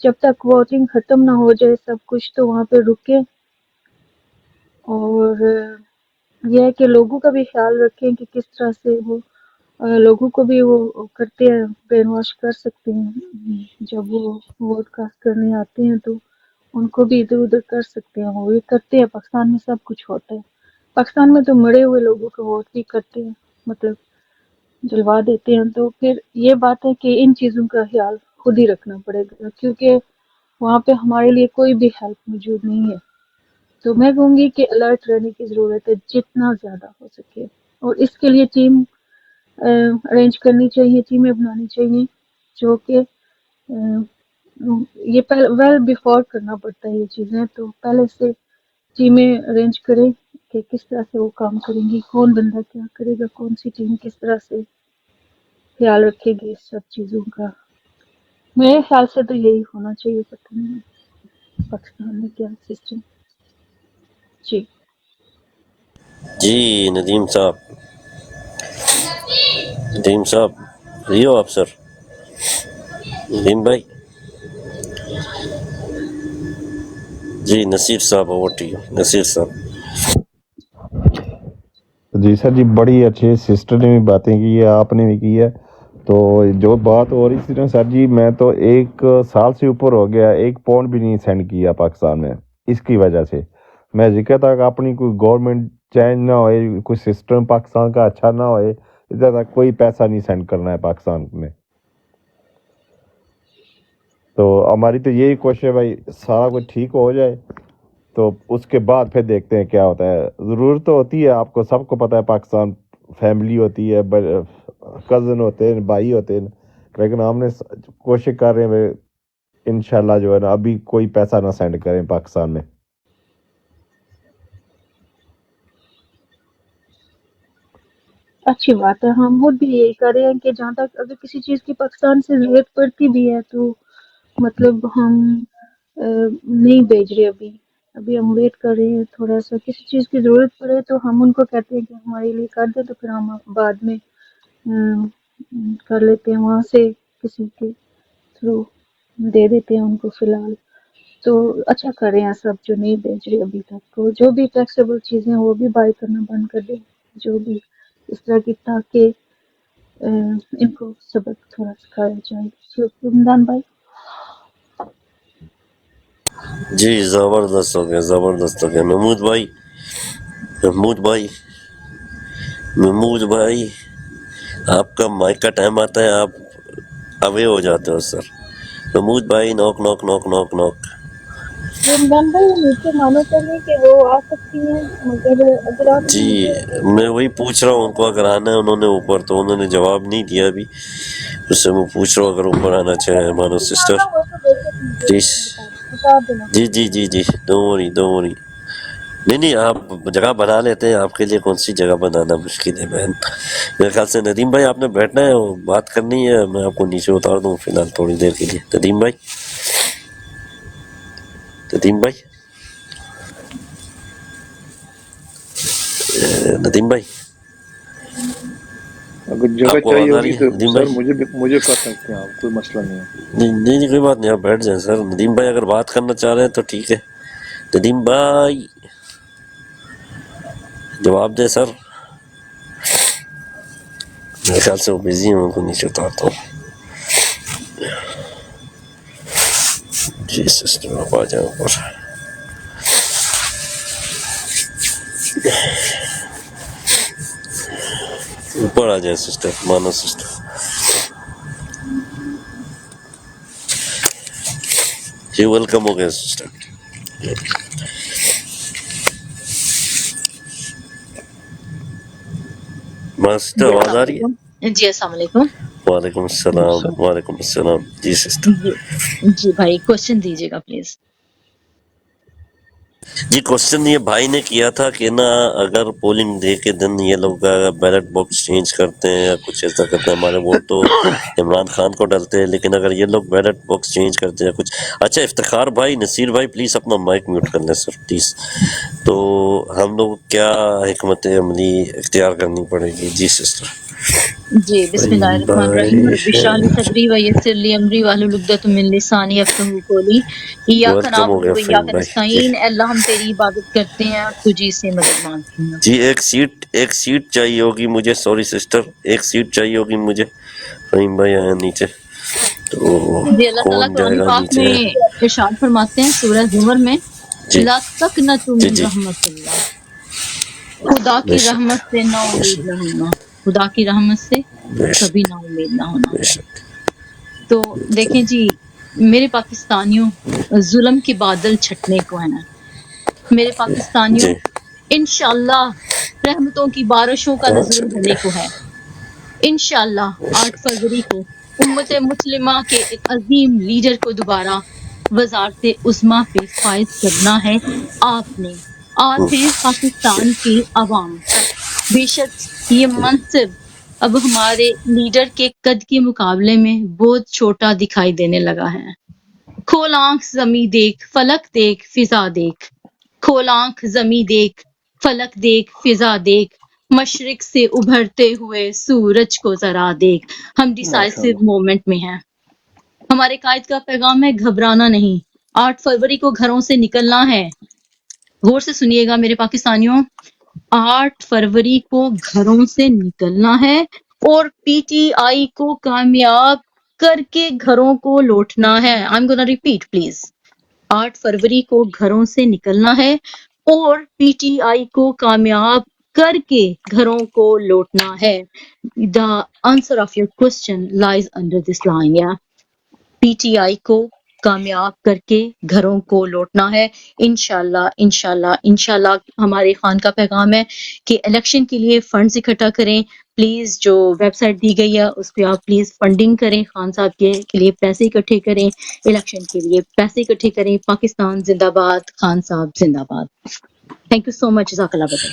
جب تک ووٹنگ ختم نہ ہو جائے سب کچھ تو وہاں پہ رکیں، اور یہ ہے کہ لوگوں کا بھی خیال رکھیں کہ کس طرح سے وہ لوگوں کو بھی وہ کرتے ہیں، برین واش کر سکتے ہیں، جب وہ ووٹ کاسٹ کرنے آتے ہیں تو ان کو بھی ادھر ادھر کر سکتے ہیں، وہ یہ کرتے ہیں۔ پاکستان میں سب کچھ ہوتا ہے، پاکستان میں تو مرے ہوئے لوگوں کو ووٹ بھی کرتے ہیں، مطلب جلوا دیتے ہیں۔ تو پھر یہ بات ہے کہ ان چیزوں کا خیال خود ہی رکھنا پڑے گا، کیونکہ وہاں پہ ہمارے لیے کوئی بھی ہیلپ موجود نہیں ہے۔ تو میں کہوں گی کہ الرٹ رہنے کی ضرورت ہے جتنا زیادہ ہو سکے، اور اس کے لیے ٹیم ارینج کرنی چاہیے، ٹیمیں بنانی چاہیے، جو کہ یہ ویل بیفور کرنا پڑتا ہے یہ چیزیں، تو پہلے سے ٹیمیں ارینج کریں کہ کس طرح سے وہ کام کریں گی، کون بندہ کیا کرے گا، کون سی ٹیم کس طرح سے خیال رکھے گی اس سب چیزوں کا۔ میرے خیال سے تو یہی ہونا چاہیے، پتہ نہیں پاکستان میں کیا سسٹم۔ جی جی ندیم صاحب، ندیم صاحب فری ہو آپ سر؟ ندیم بھائی، جی نصیر صاحب اوور ٹو یو، نصیر صاحب۔ جی سر جی، بڑی اچھی سسٹر نے بھی باتیں کی ہے، آپ نے بھی کی ہے۔ تو جو بات ہو رہی تھی نا سر جی، میں تو 1 سال سے اوپر ہو گیا، 1 پاؤنڈ بھی نہیں سینڈ کیا پاکستان میں، اس کی وجہ سے میں ذکر تھا کہ اپنی کوئی گورنمنٹ چینج نہ ہوئے، کوئی سسٹم پاکستان کا اچھا نہ ہوئے، ادھر تک کوئی پیسہ نہیں سینڈ کرنا ہے پاکستان میں۔ تو ہماری تو یہی کوشش ہے بھائی، سارا کچھ ٹھیک ہو جائے تو اس کے بعد پھر دیکھتے ہیں کیا ہوتا ہے۔ ضرورت تو ہوتی ہے، آپ کو سب کو پتہ ہے، پاکستان فیملی ہوتی ہے، کزن ہوتے ہیں، بھائی ہوتے ہیں، لیکن ہم نے کوشش کر رہے ہیں انشاءاللہ جو ہے نا ابھی کوئی پیسہ نہ سینڈ کریں پاکستان میں۔ اچھی بات ہے، ہم خود بھی یہی کر رہے ہیں کہ جہاں تک اگر کسی چیز کی پاکستان سے ضرورت پڑتی بھی ہے تو مطلب ہم نہیں بھیج رہے، ابھی ہم ویٹ کر رہے ہیں تھوڑا سا، کسی چیز کی ضرورت پڑے تو ہم ان کو کہتے ہیں کہ ہمارے لیے کر دیں، تو پھر ہم بعد میں کر لیتے ہیں، وہاں سے کسی کے تھرو دے دیتے ہیں ان کو فی الحال۔ تو اچھا کر رہے ہیں سب جو نہیں بھیج رہے ابھی تک، تو جو بھی ٹیکسیبل چیزیں وہ بھی بائی کرنا بند کر دیں، جو بھی اس طرح کی، تاکہ ان کو سبق تھوڑا سکھایا جائے۔ رمضان بھائی جی زبردست ہو گیا، زبردست ہو گیا۔ محمود بھائی، محمود بھائی، محمود بھائی، آپ کا مائک کا ٹائم آتا ہے آپ اوے ہو جاتے ہو سر۔ محمود بھائی، نوک نوک نوک نوک نوک۔ رمضان بھائی نیچے مانو کرنے کہ وہ آ سکتی ہیں، مگر اگر آپ نے جی مجھے میں وہی پوچھ رہا ہوں ان کو اگر آنا ہے انہوں نے اوپر، تو انہوں نے جواب نہیں دیا ابھی، اس سے میں پوچھ رہا ہوں اگر اوپر آنا چاہے مانو سسٹر آنا ہوا تو بے شک مجھے پلیز۔ بتا دینا۔ جی جی جی جی، ڈونٹ وری ڈونٹ وری۔ نہیں نہیں، آپ جگہ بنا لیتے ہیں، آپ کے لیے کون سی جگہ بنانا مشکل ہے بہن۔ میرے خیال سے ندیم بھائی آپ نے بیٹھنا ہے، بات کرنی ہے، میں آپ کو نیچے اتار دوں فی الحال تھوڑی دیر کے لیے۔ ندیم بھائی، ندیم بھائی، ندیم بھائی، اگر جگہ آپ کو چاہیے آواز آ ہوگی رہی تو ہے ندیم سر بھائی؟ مجھے کر سکتے ہیں آپ، کوئی مسئلہ نہیں ہے۔ نہیں نہیں نہیں، کوئی بات نہیں، آپ بیٹھ جائیں سر۔ ندیم بھائی اگر بات کرنا چاہ رہے ہیں تو ٹھیک ہے۔ ندیم بھائی جواب دے سر، میرے خیال سے وہ بزی ہیں، ان کو نیچے اتارتا ہوں۔ جی سسٹر آپ آ جائیں اوپر۔ اوپر آ جائیں سسٹر، مانو سسٹر۔ جی ویلکم ہو گیا سسٹر۔ مانو سسٹر جی آواز السلام آ رہی علیکم۔ ہے؟ جی السلام علیکم۔ وعلیکم السلام، وعلیکم السلام۔ جی سسٹر۔ جی بھائی کوشچن دیجیے گا پلیز۔ جی کوشچن یہ بھائی نے کیا تھا کہ نا اگر پولنگ ڈے کے دن یہ لوگ بیلٹ باکس چینج کرتے ہیں یا کچھ ایسا کرتے ہیں، ہمارے ووٹ تو عمران خان کو ڈلتے ہیں، لیکن اگر یہ لوگ بیلٹ باکس چینج کرتے ہیں کچھ۔ اچھا افتخار بھائی، نصیر بھائی پلیز اپنا مائک میوٹ کر لیں سر پلیز۔ تو ہم لوگ کیا حکمت عملی اختیار کرنی پڑے گی؟ جی سسٹر۔ جی بسم اللہ الرحمن الرحیم رب اشرح لی صدری ویسر لی امری واحلل عقدۃ من لسانی یفقہوا قولی ایاک ویلکم ہو نعبد گیا و فہیم ایاک بھائی جی نستعین، اے اللہ ہم تیری عبادت کرتے ہیں اور تجھی سے مدد مانگتے ہیں۔ جی ایک سیٹ چاہیے ہوگی مجھے، سوری سسٹر، ایک سیٹ چاہیے ہوگی مجھے. فہیم بھائی آیا نیچے تو جی اللہ تعالیٰ کون قرآن جائے گا پاک نیچے؟ میں ارشاد فرماتے ہیں سورہ زمر میں، جی لا تقنطوا جی من جی رحمت اللہ، خدا بے کی شک رحمت سے نا بے امید شک نہ ہونا، خدا کی رحمت سے بے شک کبھی نا امید نہ ہونا۔ بے شک. تو دیکھیں جی میرے پاکستانیوں، ظلم کے بادل چھٹنے کو ہیں، میرے پاکستانیوں جی انشاءاللہ رحمتوں کی بارشوں کا کہاں نزول چلے ہونے گئے؟ کو ہے۔ انشاءاللہ بے 8 شک فروری کو امت مسلمہ کے ایک عظیم لیڈر کو دوبارہ وزارت عظمیٰ پہ فائز کرنا ہے آپ نے، آپ ہیں پاکستان کی عوام۔ بے شک یہ منصب اب ہمارے لیڈر کے قد کے مقابلے میں بہت چھوٹا دکھائی دینے لگا ہے۔ کھول آنکھ زمیں دیکھ، فلک دیکھ، فضا دیکھ، کھول آنکھ زمیں دیکھ، فلک دیکھ، فضا دیکھ، مشرق سے ابھرتے ہوئے سورج کو ذرا دیکھ۔ ہم ماشاء ڈیسائسو اللہ. مومنٹ میں ہیں۔ ہمارے قائد کا پیغام ہے گھبرانا نہیں، 8 فروری کو گھروں سے نکلنا ہے۔ غور سے سنیے گا میرے پاکستانیوں، 8 فروری کو گھروں سے نکلنا ہے اور پی ٹی آئی کو کامیاب کر کے گھروں کو لوٹنا ہے۔ I'm gonna repeat please. 8 فروری کو گھروں سے نکلنا ہے اور پی ٹی آئی کو کامیاب کر کے گھروں کو لوٹنا ہے۔ The answer of your question lies under this line, yeah. P T آئی کو کامیاب کر کے گھروں کو لوٹنا ہے انشاءاللہ انشاءاللہ انشاءاللہ۔ ہمارے خان کا پیغام ہے کہ الیکشن کے لیے فنڈز اکٹھا کریں پلیز، جو ویب سائٹ دی گئی ہے اس پہ آپ پلیز فنڈنگ کریں، خان صاحب کے لیے پیسے اکٹھے کریں، الیکشن کے لیے پیسے اکٹھے کریں۔ پاکستان زندہ باد، خان صاحب زندہ باد۔ تھینک یو سو مچ، جزاک اللہ بدر۔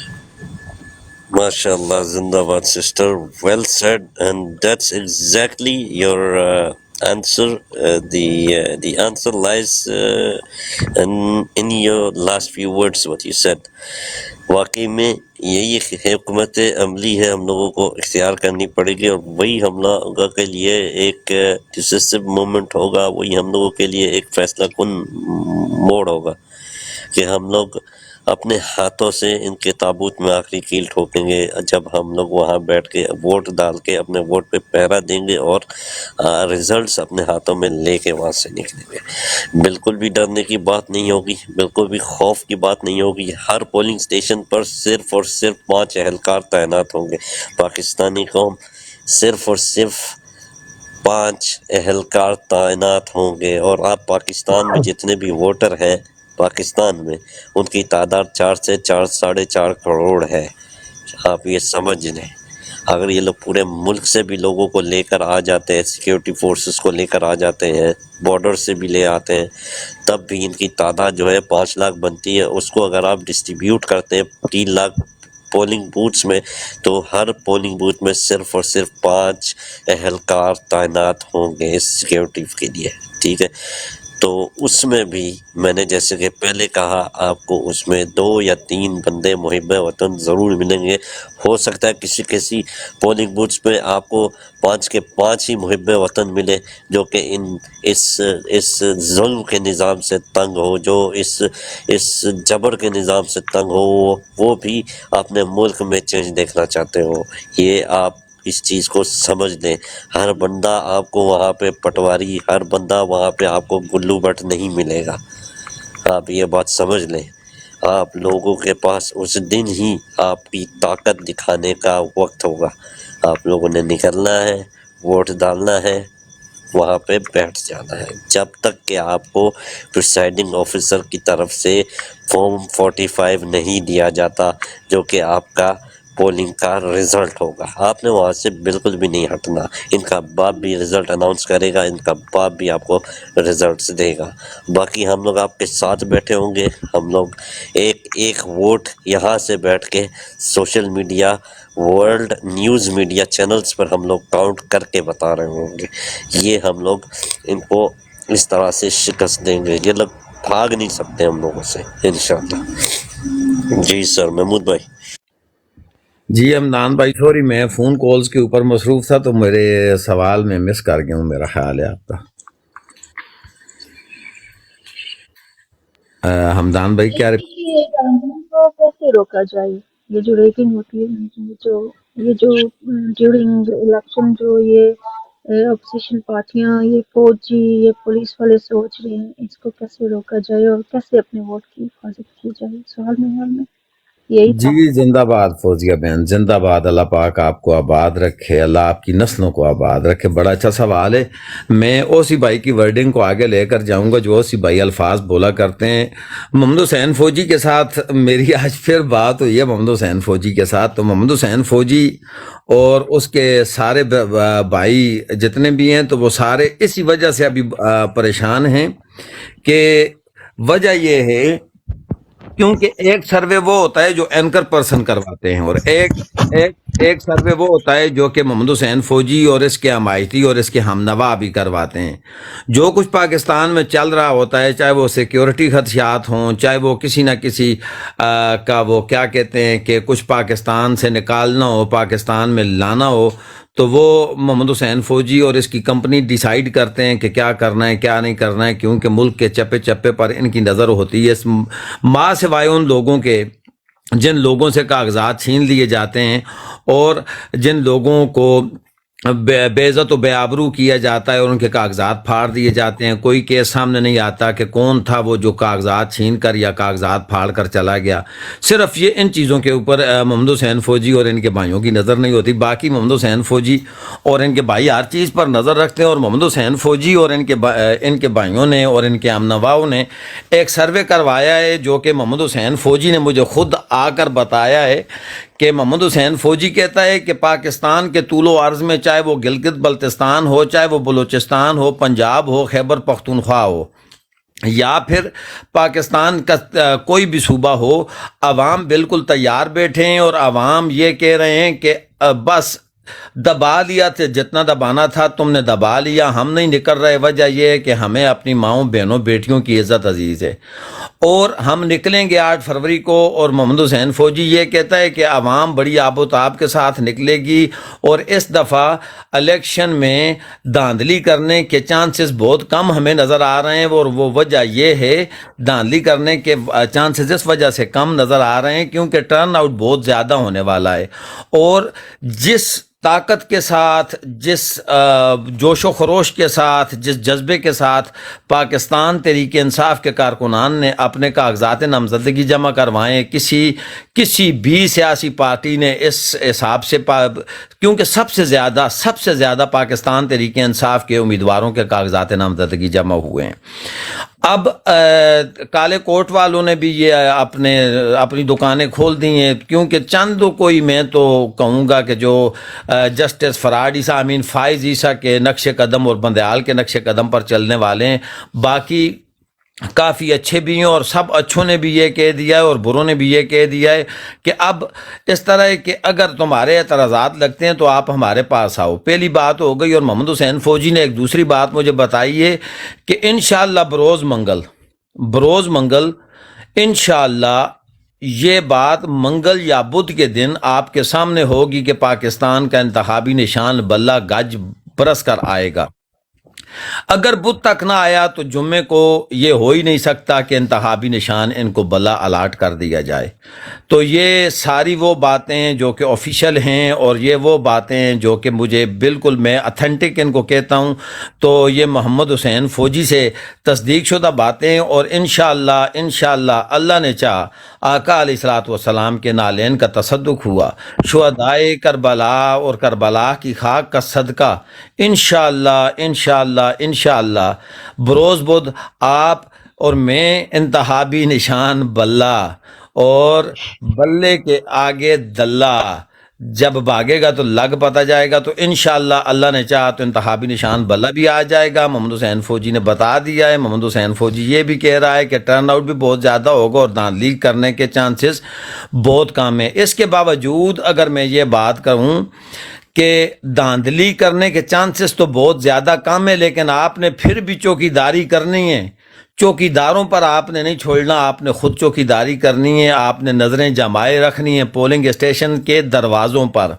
ماشاء اللہ، زندہ باد sister, well said and that's exactly your answer. The answer lies in your last few words what you said. واقعی میں یہی حکمت عملی ہے، ہم لوگوں کو اختیار کرنی پڑے گی، اور وہی ہم لوگوں کے لیے ایک ڈسیسو مومنٹ ہوگا، وہی ہم لوگوں کے لیے ایک فیصلہ کن موڑ ہوگا کہ ہم لوگ اپنے ہاتھوں سے ان کے تابوت میں آخری کیل ٹھوکیں گے جب ہم لوگ وہاں بیٹھ کے ووٹ ڈال کے اپنے ووٹ پہ پہرا دیں گے اور ریزلٹس اپنے ہاتھوں میں لے کے وہاں سے نکلیں گے۔ بالکل بھی ڈرنے کی بات نہیں ہوگی، بالکل بھی خوف کی بات نہیں ہوگی۔ ہر پولنگ سٹیشن پر صرف اور صرف 5 اہلکار تعینات ہوں گے۔ پاکستانی قوم صرف اور صرف 5 اہلکار تعینات ہوں گے، اور آپ پاکستان میں جتنے بھی ووٹر ہیں پاکستان میں، ان کی تعداد 4 سے 4.5 کروڑ ہے۔ آپ یہ سمجھ لیں، اگر یہ لوگ پورے ملک سے بھی لوگوں کو لے کر آ جاتے ہیں، سیکیورٹی فورسز کو لے کر آ جاتے ہیں، بارڈر سے بھی لے آتے ہیں، تب بھی ان کی تعداد جو ہے 5 لاکھ بنتی ہے۔ اس کو اگر آپ ڈسٹریبیوٹ کرتے ہیں 3 لاکھ پولنگ بوتھس میں، تو ہر پولنگ بوتھ میں صرف اور صرف 5 اہلکار تعینات ہوں گے سیکیورٹی کے لیے، ٹھیک ہے؟ تو اس میں بھی میں نے جیسے کہ پہلے کہا آپ کو، اس میں 2 یا 3 بندے محب وطن ضرور ملیں گے۔ ہو سکتا ہے کسی پولنگ بوتھس پہ آپ کو 5 کے 5 ہی محب وطن ملے، جو کہ اس ظلم کے نظام سے تنگ ہو، جو اس جبر کے نظام سے تنگ ہو، وہ بھی اپنے ملک میں چینج دیکھنا چاہتے ہو۔ یہ آپ اس چیز کو سمجھ لیں، ہر بندہ آپ کو وہاں پہ پٹواری، ہر بندہ وہاں پہ آپ کو گلو بٹ نہیں ملے گا، آپ یہ بات سمجھ لیں۔ آپ لوگوں کے پاس اس دن ہی آپ کی طاقت دکھانے کا وقت ہوگا۔ آپ لوگوں نے نکلنا ہے، ووٹ ڈالنا ہے، وہاں پہ بیٹھ جانا ہے، جب تک کہ آپ کو پریسائڈنگ آفیسر کی طرف سے فارم 45 نہیں دیا جاتا، جو کہ آپ کا پولنگ کا رزلٹ ہوگا۔ آپ نے وہاں سے بالکل بھی نہیں ہٹنا۔ ان کا باپ بھی رزلٹ اناؤنس کرے گا، ان کا باپ بھی آپ کو رزلٹس دے گا۔ باقی ہم لوگ آپ کے ساتھ بیٹھے ہوں گے، ہم لوگ ایک ووٹ یہاں سے بیٹھ کے social media, world news media channels پر ہم لوگ کاؤنٹ کر کے بتا رہے ہوں گے۔ یہ ہم لوگ ان کو اس طرح سے شکست دیں گے، یہ لوگ بھاگ نہیں سکتے ہم لوگوں سے انشاءاللہ۔ جی سر، محمود بھائی۔ جی امدان بھائی سوری میں فون کالز کے اوپر مصروف تھا تو میرے سوال میں مس کر گیا ہوں، میرا خیال ہے آپ کا۔ حمدان بھائی کیا یہ گاندھی کو کیسے روکا جائے؟ یہ جو ریٹنگ ہوتی ہے، یہ جو ڈیورنگ الیکشن جو یہ اپوزیشن پارٹیاں، یہ فوجی، یہ پولیس والے سوچ رہے ہیں، اس کو کیسے روکا جائے اور کیسے اپنے ووٹ کی حفاظت کی جائے؟ سوال میں یہی تھا۔ جی زندہ باد فوزیہ بہن، زندہ باد، اللہ پاک آپ کو آباد رکھے، اللہ آپ کی نسلوں کو آباد رکھے۔ بڑا اچھا سوال ہے۔ میں اوسی بھائی کی ورڈنگ کو آگے لے کر جاؤں گا جو اوسی بھائی الفاظ بولا کرتے ہیں۔ محمد حسین فوجی کے ساتھ میری آج پھر بات ہوئی ہے، محمد حسین فوجی کے ساتھ۔ تو محمد حسین فوجی اور اس کے سارے بھائی جتنے بھی ہیں تو وہ سارے اسی وجہ سے ابھی پریشان ہیں کہ وجہ یہ ہے کیونکہ ایک سروے وہ ہوتا ہے جو اینکر پرسن کرواتے ہیں، اور ایک سروے وہ ہوتا ہے جو کہ محمد حسین فوجی اور اس کے حمایتی اور اس کے ہمنوا بھی کرواتے ہیں۔ جو کچھ پاکستان میں چل رہا ہوتا ہے، چاہے وہ سیکیورٹی خدشات ہوں، چاہے وہ کسی نہ کسی کا وہ کیا کہتے ہیں کہ کچھ پاکستان سے نکالنا ہو، پاکستان میں لانا ہو، تو وہ محمد حسین فوجی اور اس کی کمپنی ڈیسائیڈ کرتے ہیں کہ کیا کرنا ہے کیا نہیں کرنا ہے، کیونکہ ملک کے چپے چپے پر ان کی نظر ہوتی ہے، اس ماں سوائے ان لوگوں کے جن لوگوں سے کاغذات چھین لیے جاتے ہیں اور جن لوگوں کو بے عزت و بے آبرو کیا جاتا ہے اور ان کے کاغذات پھاڑ دیے جاتے ہیں۔ کوئی کیس سامنے نہیں آتا کہ کون تھا وہ جو کاغذات چھین کر یا کاغذات پھاڑ کر چلا گیا۔ صرف یہ ان چیزوں کے اوپر محمد حسین فوجی اور ان کے بھائیوں کی نظر نہیں ہوتی۔ باقی محمد حسین فوجی اور ان کے بھائی ہر چیز پر نظر رکھتے ہیں، اور محمد حسین فوجی اور ان کے بھائیوں نے اور ان کے ہمنواؤں نے ایک سروے کروایا ہے جو کہ محمد حسین فوجی نے مجھے خود آ کر بتایا ہے کہ محمد حسین فوجی کہتا ہے کہ پاکستان کے طول و عرض میں، چاہے وہ گلگت بلتستان ہو، چاہے وہ بلوچستان ہو، پنجاب ہو، خیبر پختونخوا ہو، یا پھر پاکستان کا کوئی بھی صوبہ ہو، عوام بالکل تیار بیٹھے ہیں اور عوام یہ کہہ رہے ہیں کہ بس دبا لیا تھا، جتنا دبانا تھا تم نے دبا لیا، ہم نہیں نکل رہے۔ وجہ یہ ہے کہ ہمیں اپنی ماؤں بہنوں بیٹیوں کی عزت عزیز ہے، اور ہم نکلیں گے 8 فروری کو۔ اور محمد حسین فوجی یہ کہتا ہے کہ عوام بڑی آب و تاب کے ساتھ نکلے گی، اور اس دفعہ الیکشن میں دھاندلی کرنے کے چانسز بہت کم ہمیں نظر آ رہے ہیں، اور وہ وجہ یہ ہے دھاندلی کرنے کے چانسز اس وجہ سے کم نظر آ رہے ہیں کیونکہ ٹرن آؤٹ بہت زیادہ ہونے والا ہے، اور جس طاقت کے ساتھ، جس جوش و خروش کے ساتھ، جس جذبے کے ساتھ پاکستان تحریک انصاف کے کارکنان نے اپنے کاغذات نامزدگی جمع کروائے، کسی بھی سیاسی پارٹی نے اس حساب سے کیونکہ سب سے زیادہ پاکستان تحریک انصاف کے امیدواروں کے کاغذات نامزدگی جمع ہوئے ہیں۔ اب کالے کوٹ والوں نے بھی یہ اپنی دکانیں کھول دی ہیں، کیونکہ چند کوئی میں تو کہوں گا کہ جو جسٹس فراد عیسیٰ، امین فائز عیسیٰ کے نقش قدم اور بندیال کے نقش قدم پر چلنے والے ہیں، باقی کافی اچھے بھی ہیں، اور سب اچھوں نے بھی یہ کہہ دیا ہے اور بروں نے بھی یہ کہہ دیا ہے کہ اب اس طرح ہے کہ اگر تمہارے اعتراضات لگتے ہیں تو آپ ہمارے پاس آؤ۔ پہلی بات ہو گئی۔ اور محمد حسین فوجی نے ایک دوسری بات مجھے بتائی ہے کہ انشاءاللہ بروز منگل انشاءاللہ یہ بات منگل یا بدھ کے دن آپ کے سامنے ہوگی کہ پاکستان کا انتخابی نشان بلہ گج برس کر آئے گا۔ اگر بدھ تک نہ آیا تو جمعے کو یہ ہو ہی نہیں سکتا کہ انتخابی نشان ان کو بلا الاٹ کر دیا جائے۔ تو یہ ساری وہ باتیں جو کہ آفیشیل ہیں، اور یہ وہ باتیں جو کہ مجھے بالکل میں اتھینٹک ان کو کہتا ہوں، تو یہ محمد حسین فوجی سے تصدیق شدہ باتیں، اور انشاءاللہ اللہ نے چاہ آقا علیہ الصلوۃ والسلام کے نالین کا تصدق ہوا، شہدائے کربلا اور کربلا کی خاک کا صدقہ انشاءاللہ بروز بدھ آپ اور میں انتخابی نشان بلہ اور بلے کے آگے دلہ جب بھاگے گا تو لگ پتا جائے گا، تو انشاءاللہ اللہ نے چاہا تو انتخابی نشان بلہ بھی آ جائے گا۔ محمد حسین فوجی نے بتا دیا ہے، محمد حسین فوجی یہ بھی کہہ رہا ہے کہ ٹرن آؤٹ بھی بہت زیادہ ہوگا اور دھاندلی کرنے کے چانسز بہت کم ہیں۔ اس کے باوجود اگر میں یہ بات کروں کہ دھاندلی کرنے کے چانسز تو بہت زیادہ کم ہے، لیکن آپ نے پھر بھی چوکیداری کرنی ہے، چوکیداروں پر آپ نے نہیں چھوڑنا، آپ نے خود چوکیداری کرنی ہے، آپ نے نظریں جمائے رکھنی ہیں پولنگ اسٹیشن کے دروازوں پر،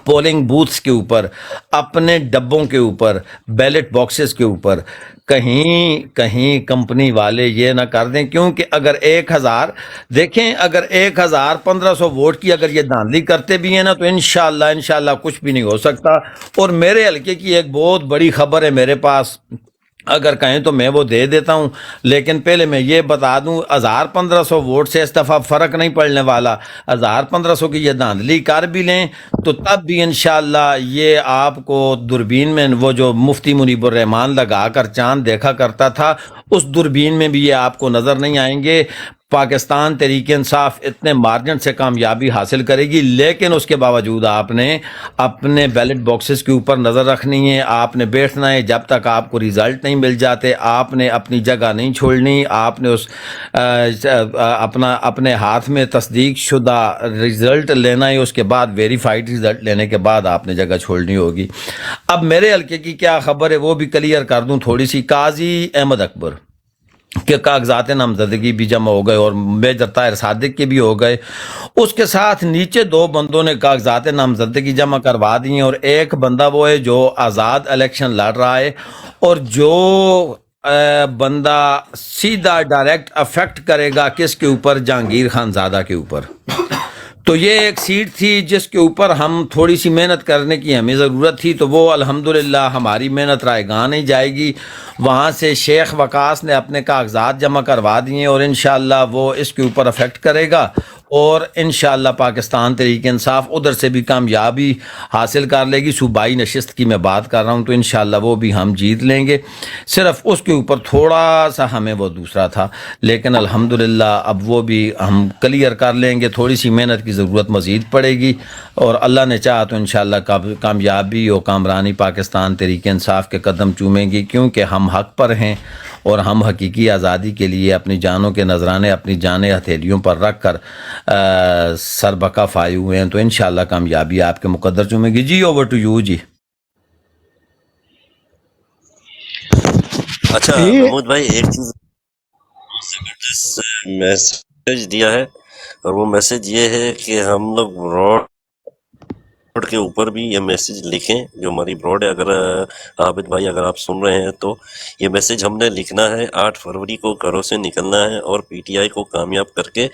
پولنگ بوتھس کے اوپر، اپنے ڈبوں کے اوپر، بیلٹ باکسز کے اوپر۔ کہیں کمپنی والے یہ نہ کر دیں، کیونکہ اگر 1000 دیکھیں، اگر 1500 ووٹ کی اگر یہ دھاندلی کرتے بھی ہیں نا، تو انشاءاللہ کچھ بھی نہیں ہو سکتا۔ اور میرے حلقے کی ایک بہت بڑی خبر ہے میرے پاس، اگر کہیں تو میں وہ دے دیتا ہوں، لیکن پہلے میں یہ بتا دوں 1500 ووٹ سے اس دفعہ فرق نہیں پڑنے والا۔ 1500 کی یہ دھاندلی کر بھی لیں تو تب بھی انشاءاللہ یہ آپ کو دوربین میں وہ جو مفتی منیب الرحمان لگا کر چاند دیکھا کرتا تھا، اس دوربین میں بھی یہ آپ کو نظر نہیں آئیں گے۔ پاکستان تحریک انصاف اتنے مارجن سے کامیابی حاصل کرے گی، لیکن اس کے باوجود آپ نے اپنے بیلٹ باکسز کے اوپر نظر رکھنی ہے، آپ نے بیٹھنا ہے جب تک آپ کو ریزلٹ نہیں مل جاتے، آپ نے اپنی جگہ نہیں چھوڑنی، آپ نے اپنے ہاتھ میں تصدیق شدہ ریزلٹ لینا ہے، اس کے بعد ویریفائڈ ریزلٹ لینے کے بعد آپ نے جگہ چھوڑنی ہوگی۔ اب میرے حلقے کی کیا خبر ہے وہ بھی کلیئر کر دوں تھوڑی سی۔ قاضی احمد اکبر کے کاغذات نامزدگی بھی جمع ہو گئے اور میجر طاہر صادق کے بھی ہو گئے، اس کے ساتھ نیچے 2 بندوں نے کاغذات نامزدگی جمع کروا دی ہیں، اور ایک بندہ وہ ہے جو آزاد الیکشن لڑ رہا ہے، اور جو بندہ سیدھا ڈائریکٹ افیکٹ کرے گا کس کے اوپر؟ جہانگیر خان زادہ کے اوپر۔ تو یہ ایک سیٹ تھی جس کے اوپر ہم تھوڑی سی محنت کرنے کی ہمیں ضرورت تھی، تو وہ الحمدللہ ہماری محنت رائے گاہ نہیں جائے گی۔ وہاں سے شیخ وقاص نے اپنے کاغذات جمع کروا دیے، اور انشاءاللہ وہ اس کے اوپر افیکٹ کرے گا، اور انشاءاللہ پاکستان تحریک انصاف ادھر سے بھی کامیابی حاصل کر لے گی۔ صوبائی نشست کی میں بات کر رہا ہوں، تو انشاءاللہ وہ بھی ہم جیت لیں گے۔ صرف اس کے اوپر تھوڑا سا ہمیں وہ دوسرا تھا، لیکن الحمدللہ اب وہ بھی ہم کلیئر کر لیں گے۔ تھوڑی سی محنت کی ضرورت مزید پڑے گی، اور اللہ نے چاہا تو انشاءاللہ کامیابی اور کامرانی پاکستان تحریک انصاف کے قدم چومیں گی، کیونکہ ہم حق پر ہیں، اور ہم حقیقی آزادی کے لیے اپنی جانوں کے نذرانے اپنی جانیں ہتھیلیوں پر رکھ کر سر بقا فائے ہوئے ہیں، تو انشاءاللہ کامیابی آپ کے مقدر چومے گی۔ جی اوور ٹو یو جی۔ اچھا یہ محمود بھائی، ایک چیز زبردست میسج دیا ہے، اور وہ میسج یہ ہے کہ ہم لوگ روڈ کے اوپر بھی یہ میسج لکھیں، جو ہماری براڈ ہے۔ اگر عابد بھائی اگر آپ سن رہے ہیں تو یہ میسج ہم نے لکھنا ہے، 8 فروری کو گھروں سے نکلنا ہے اور پی ٹی آئی کو کامیاب کر کے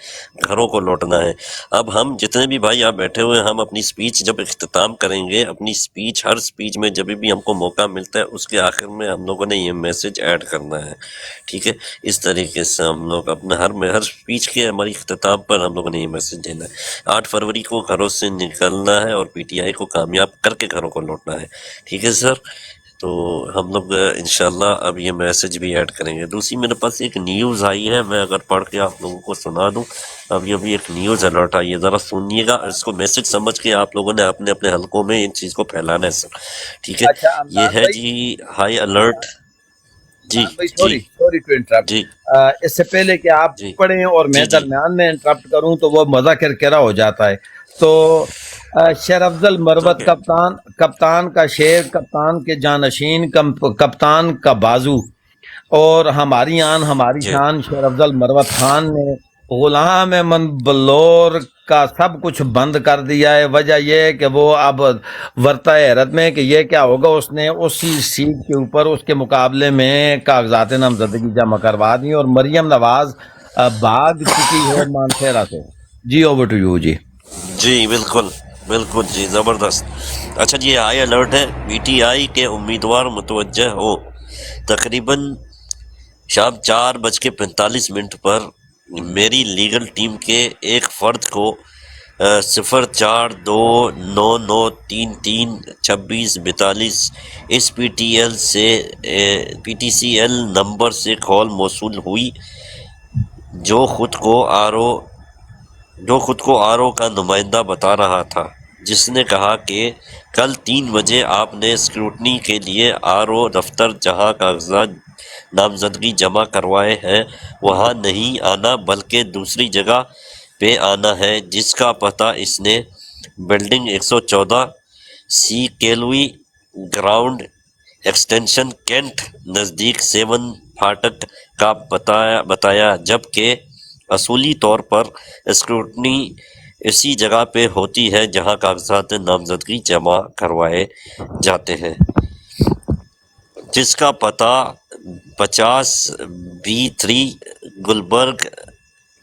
گھروں کو لوٹنا ہے۔ اب ہم جتنے بھی بھائی آپ بیٹھے ہوئے ہیں، ہم اپنی سپیچ جب اختتام کریں گے، اپنی سپیچ ہر سپیچ میں جب بھی ہم کو موقع ملتا ہے اس کے آخر میں ہم لوگوں نے یہ میسج ایڈ کرنا ہے، ٹھیک ہے؟ اس طریقے سے ہم لوگ اپنے ہر سپیچ کے ہماری اختتام پر ہم لوگوں نے یہ میسج دینا ہے، 8 فروری کو گھروں سے نکلنا ہے اور پی ٹی آئی کو کامیاب کر کے گھروں کو لوٹنا ہے، ٹھیک ہے سر؟ تو ہم لوگ انشاءاللہ اب یہ میسج بھی ایڈ کریں گے۔ دوسری میرے پاس ایک نیوز آئی ہے، میں اگر پڑھ کے آپ لوگوں کو سنا دوں۔ ابھی ایک نیوز الرٹ آئی ہے، ذرا سنیے گا، اس کو میسج سمجھ کے آپ لوگوں نے اپنے اپنے حلقوں میں ان چیز کو پھیلانا ہے سر، ٹھیک ہے؟ اچھا یہ عمران ہے بھائی، جی ہائی الرٹ۔ جی عمران بھائی جی سوری ٹو انٹرپٹ، جی اس سے پہلے کہ آپ جی پڑھیں اور میں جی جی درمیان میں انٹرپٹ کروں تو وہ مزہ کرکرا ہو جاتا ہے۔ تو شیر افضل مروت اوکے کپتان کا شیر، کپتان کے جانشین، کپتان کا بازو، اور ہماری آن ہماری جی شان شیر افضل مروت خان نے غلام احمد بلور کا سب کچھ بند کر دیا ہے۔ وجہ یہ ہے کہ وہ اب ورتا حیرت میں کہ یہ کیا ہوگا، اس نے اسی سیٹ کے اوپر اس کے مقابلے میں کاغذات نامزدگی جمع کروا دی، اور مریم نواز بھاگ چکی ہے مانسہرہ سے۔ جی اوور ٹو یو جی۔ جی بالکل بالکل جی، زبردست۔ اچھا جی، ہائی الرٹ ہے، پی ٹی آئی کے امیدوار متوجہ ہو، تقریباً شام 4:45 پر میری لیگل ٹیم کے ایک فرد کو 0429933642 اس P T C L number سے کال موصول ہوئی، جو خود کو آر او کا نمائندہ بتا رہا تھا، جس نے کہا کہ کل 3 بجے آپ نے اسکروٹنی کے لیے آر او دفتر جہاں کاغذات نامزدگی جمع کروائے ہیں وہاں نہیں آنا بلکہ دوسری جگہ پہ آنا ہے، جس کا پتہ اس نے بلڈنگ 114 سی کیلوی گراؤنڈ ایکسٹینشن کینٹ نزدیک 7 پھاٹک کا بتایا، جبکہ اصولی طور پر اسکروٹنی اسی جگہ پہ ہوتی ہے جہاں کاغذات نامزدگی جمع کروائے جاتے ہیں، جس کا پتہ 50B3 گلبرگ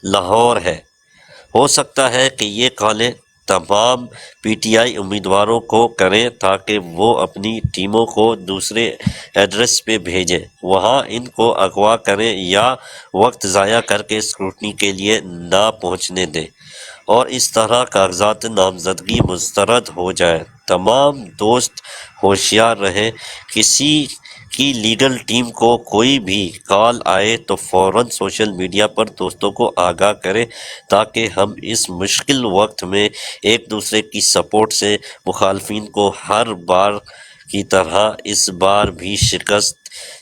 لاہور ہے۔ ہو سکتا ہے کہ یہ کالیں تمام پی ٹی آئی امیدواروں کو کریں تاکہ وہ اپنی ٹیموں کو دوسرے ایڈریس پہ بھیجیں، وہاں ان کو اغوا کریں یا وقت ضائع کر کے اسکروٹنی کے لیے نہ پہنچنے دیں، اور اس طرح کاغذات نامزدگی مسترد ہو جائے۔ تمام دوست ہوشیار رہیں، کسی کی لیگل ٹیم کو کوئی بھی کال آئے تو فوراً سوشل میڈیا پر دوستوں کو آگاہ کریں تاکہ ہم اس مشکل وقت میں ایک دوسرے کی سپورٹ سے مخالفین کو ہر بار کی طرح اس بار بھی شکست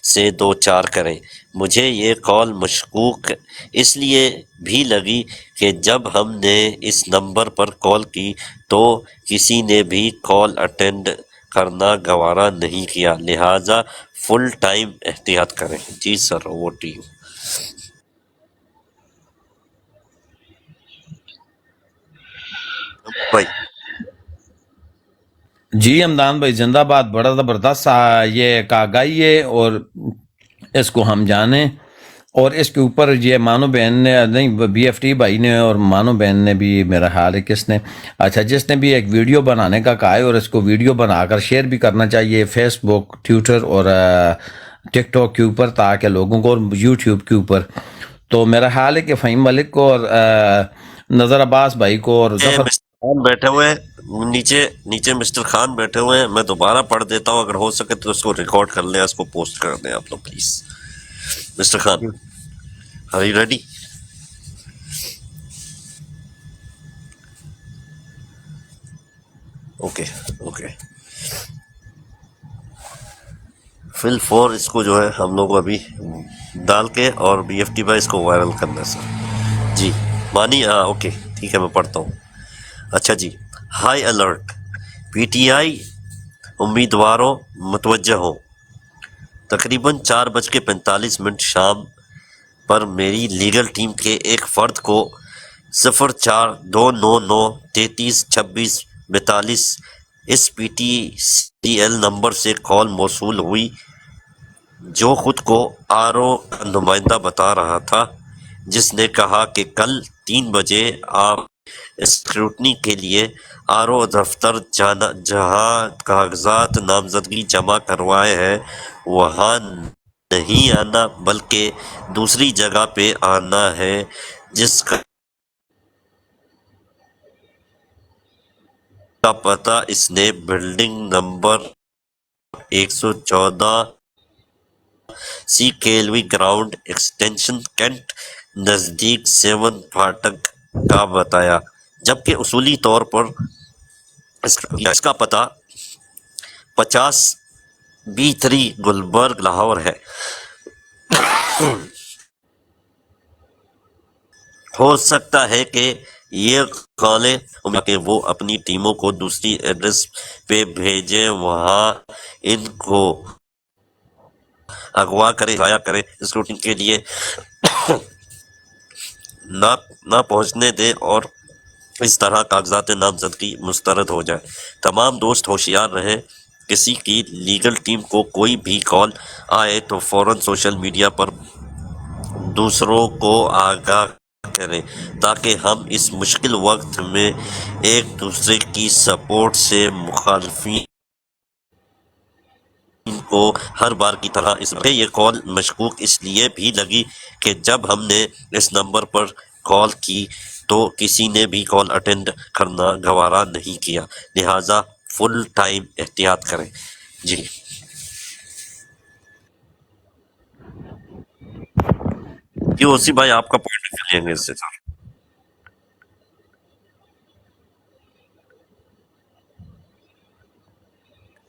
سے دوچار کریں۔ مجھے یہ کال مشکوک اس لیے بھی لگی کہ جب ہم نے اس نمبر پر کال کی تو کسی نے بھی کال اٹینڈ کرنا گوارا نہیں کیا، لہٰذا فل ٹائم احتیاط کریں۔ جی سر، اوور ٹو یو۔ بھائی جی ہمدان بھائی زندہ باد، بڑا زبردست یہ ایک آگاہی ہے اور اس کو ہم جانیں، اور اس کے اوپر یہ مانو بہن نے نہیں بی ایف ٹی بھائی نے اور مانو بہن نے بھی، میرا خیال ہے کس نے، اچھا جس نے بھی ایک ویڈیو بنانے کا کہا ہے، اور اس کو ویڈیو بنا کر شیئر بھی کرنا چاہیے فیس بک، ٹویٹر اور ٹک ٹاک کے اوپر، تاکہ لوگوں کو، اور یوٹیوب کے اوپر۔ تو میرا خیال ہے کہ فہیم ملک کو اور نظر عباس بھائی کو اور ظفر مسٹر خان بیٹھے ہوئے ہیں، نیچے مسٹر خان بیٹھے ہوئے ہیں، میں دوبارہ پڑھ دیتا ہوں، اگر ہو سکے تو اس کو ریکارڈ کر لیں، اس کو پوسٹ کر دیں آپ لوگ please. Mister Khan, are you ready؟ Okay فل فور اس کو جو ہے ہم لوگ ابھی ڈال کے، اور بی ایف ٹی بائی اس کو وائرل کرنا ہے سر۔ جی مانی، اوکے ٹھیک ہے، میں پڑھتا ہوں۔ اچھا جی، high alert, P T I امیدواروں متوجہ ہوں، تقریباً 4:45 شام پر میری لیگل ٹیم کے ایک فرد کو 04-299-33-26-42 اس P T C L number سے کال موصول ہوئی، جو خود کو آر او کا نمائندہ بتا رہا تھا، جس نے کہا کہ کل 3 بجے آپ اسکروٹنی کے لیے آر او دفتر جانا، جہاں کاغذات نامزدگی جمع کروائے ہیں وہاں نہیں آنا بلکہ دوسری جگہ پہ آنا ہے، جس کا پتہ اس نے بلڈنگ نمبر 114 سی کیلوی گراؤنڈ ایکسٹینشن کینٹ نزدیک 7 پھاٹک کا بتایا، جبکہ اصولی طور پر اس کا پتہ 50B3 گلبرگ لاہور ہے۔ ہو سکتا ہے کہ یہ کالیں کہ وہ اپنی ٹیموں کو دوسری ایڈریس پہ بھیجیں، وہاں ان کو اغوا کرے، ضائع کرے، اسکروٹنی کے لیے نہ پہنچنے دے، اور اس طرح کاغذات نامزدگی مسترد ہو جائے۔ تمام دوست ہوشیار رہیں، کسی کی لیگل ٹیم کو کوئی بھی کال آئے تو فوراً سوشل میڈیا پر دوسروں کو آگاہ کریں تاکہ ہم اس مشکل وقت میں ایک دوسرے کی سپورٹ سے مخالفین کو ہر بار کی طرح اس میں یہ کال مشکوک اس لیے بھی لگی کہ جب ہم نے اس نمبر پر کال کی تو کسی نے بھی کال اٹینڈ کرنا گوارا نہیں کیا، لہٰذا فل ٹائم احتیاط کریں۔ جی اوسی بھائی آپ کا پوائنٹ آف ویو لیں گے اس سے سر۔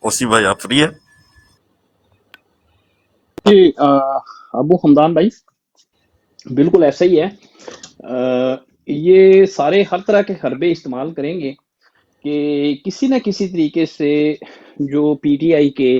اوسی بھائی آپ فری ہے؟ جی ابو حمدان بھائی بالکل ایسا ہی ہے۔ یہ سارے ہر طرح کے حربے استعمال کریں گے کہ کسی نہ کسی طریقے سے جو پی ٹی آئی کے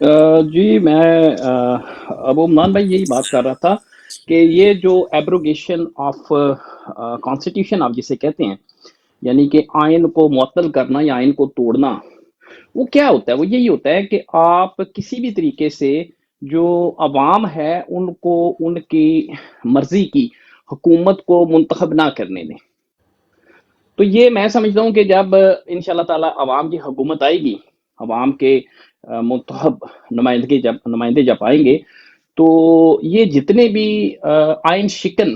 جی میں ابو عمران بھائی یہی بات کر رہا تھا کہ یہ جو ایبروگیشن آف کانسٹیٹیوشن آپ جسے کہتے ہیں، یعنی کہ آئین کو معطل کرنا یا آئین کو توڑنا، وہ کیا ہوتا ہے؟ وہ یہی ہوتا ہے کہ آپ کسی بھی طریقے سے جو عوام ہے ان کو ان کی مرضی کی حکومت کو منتخب نہ کرنے دیں۔ تو یہ میں سمجھتا ہوں کہ جب انشاءاللہ تعالی عوام کی حکومت آئے گی، عوام کے منتخب نمائندے جب آئیں گے، تو یہ جتنے بھی آئین شکن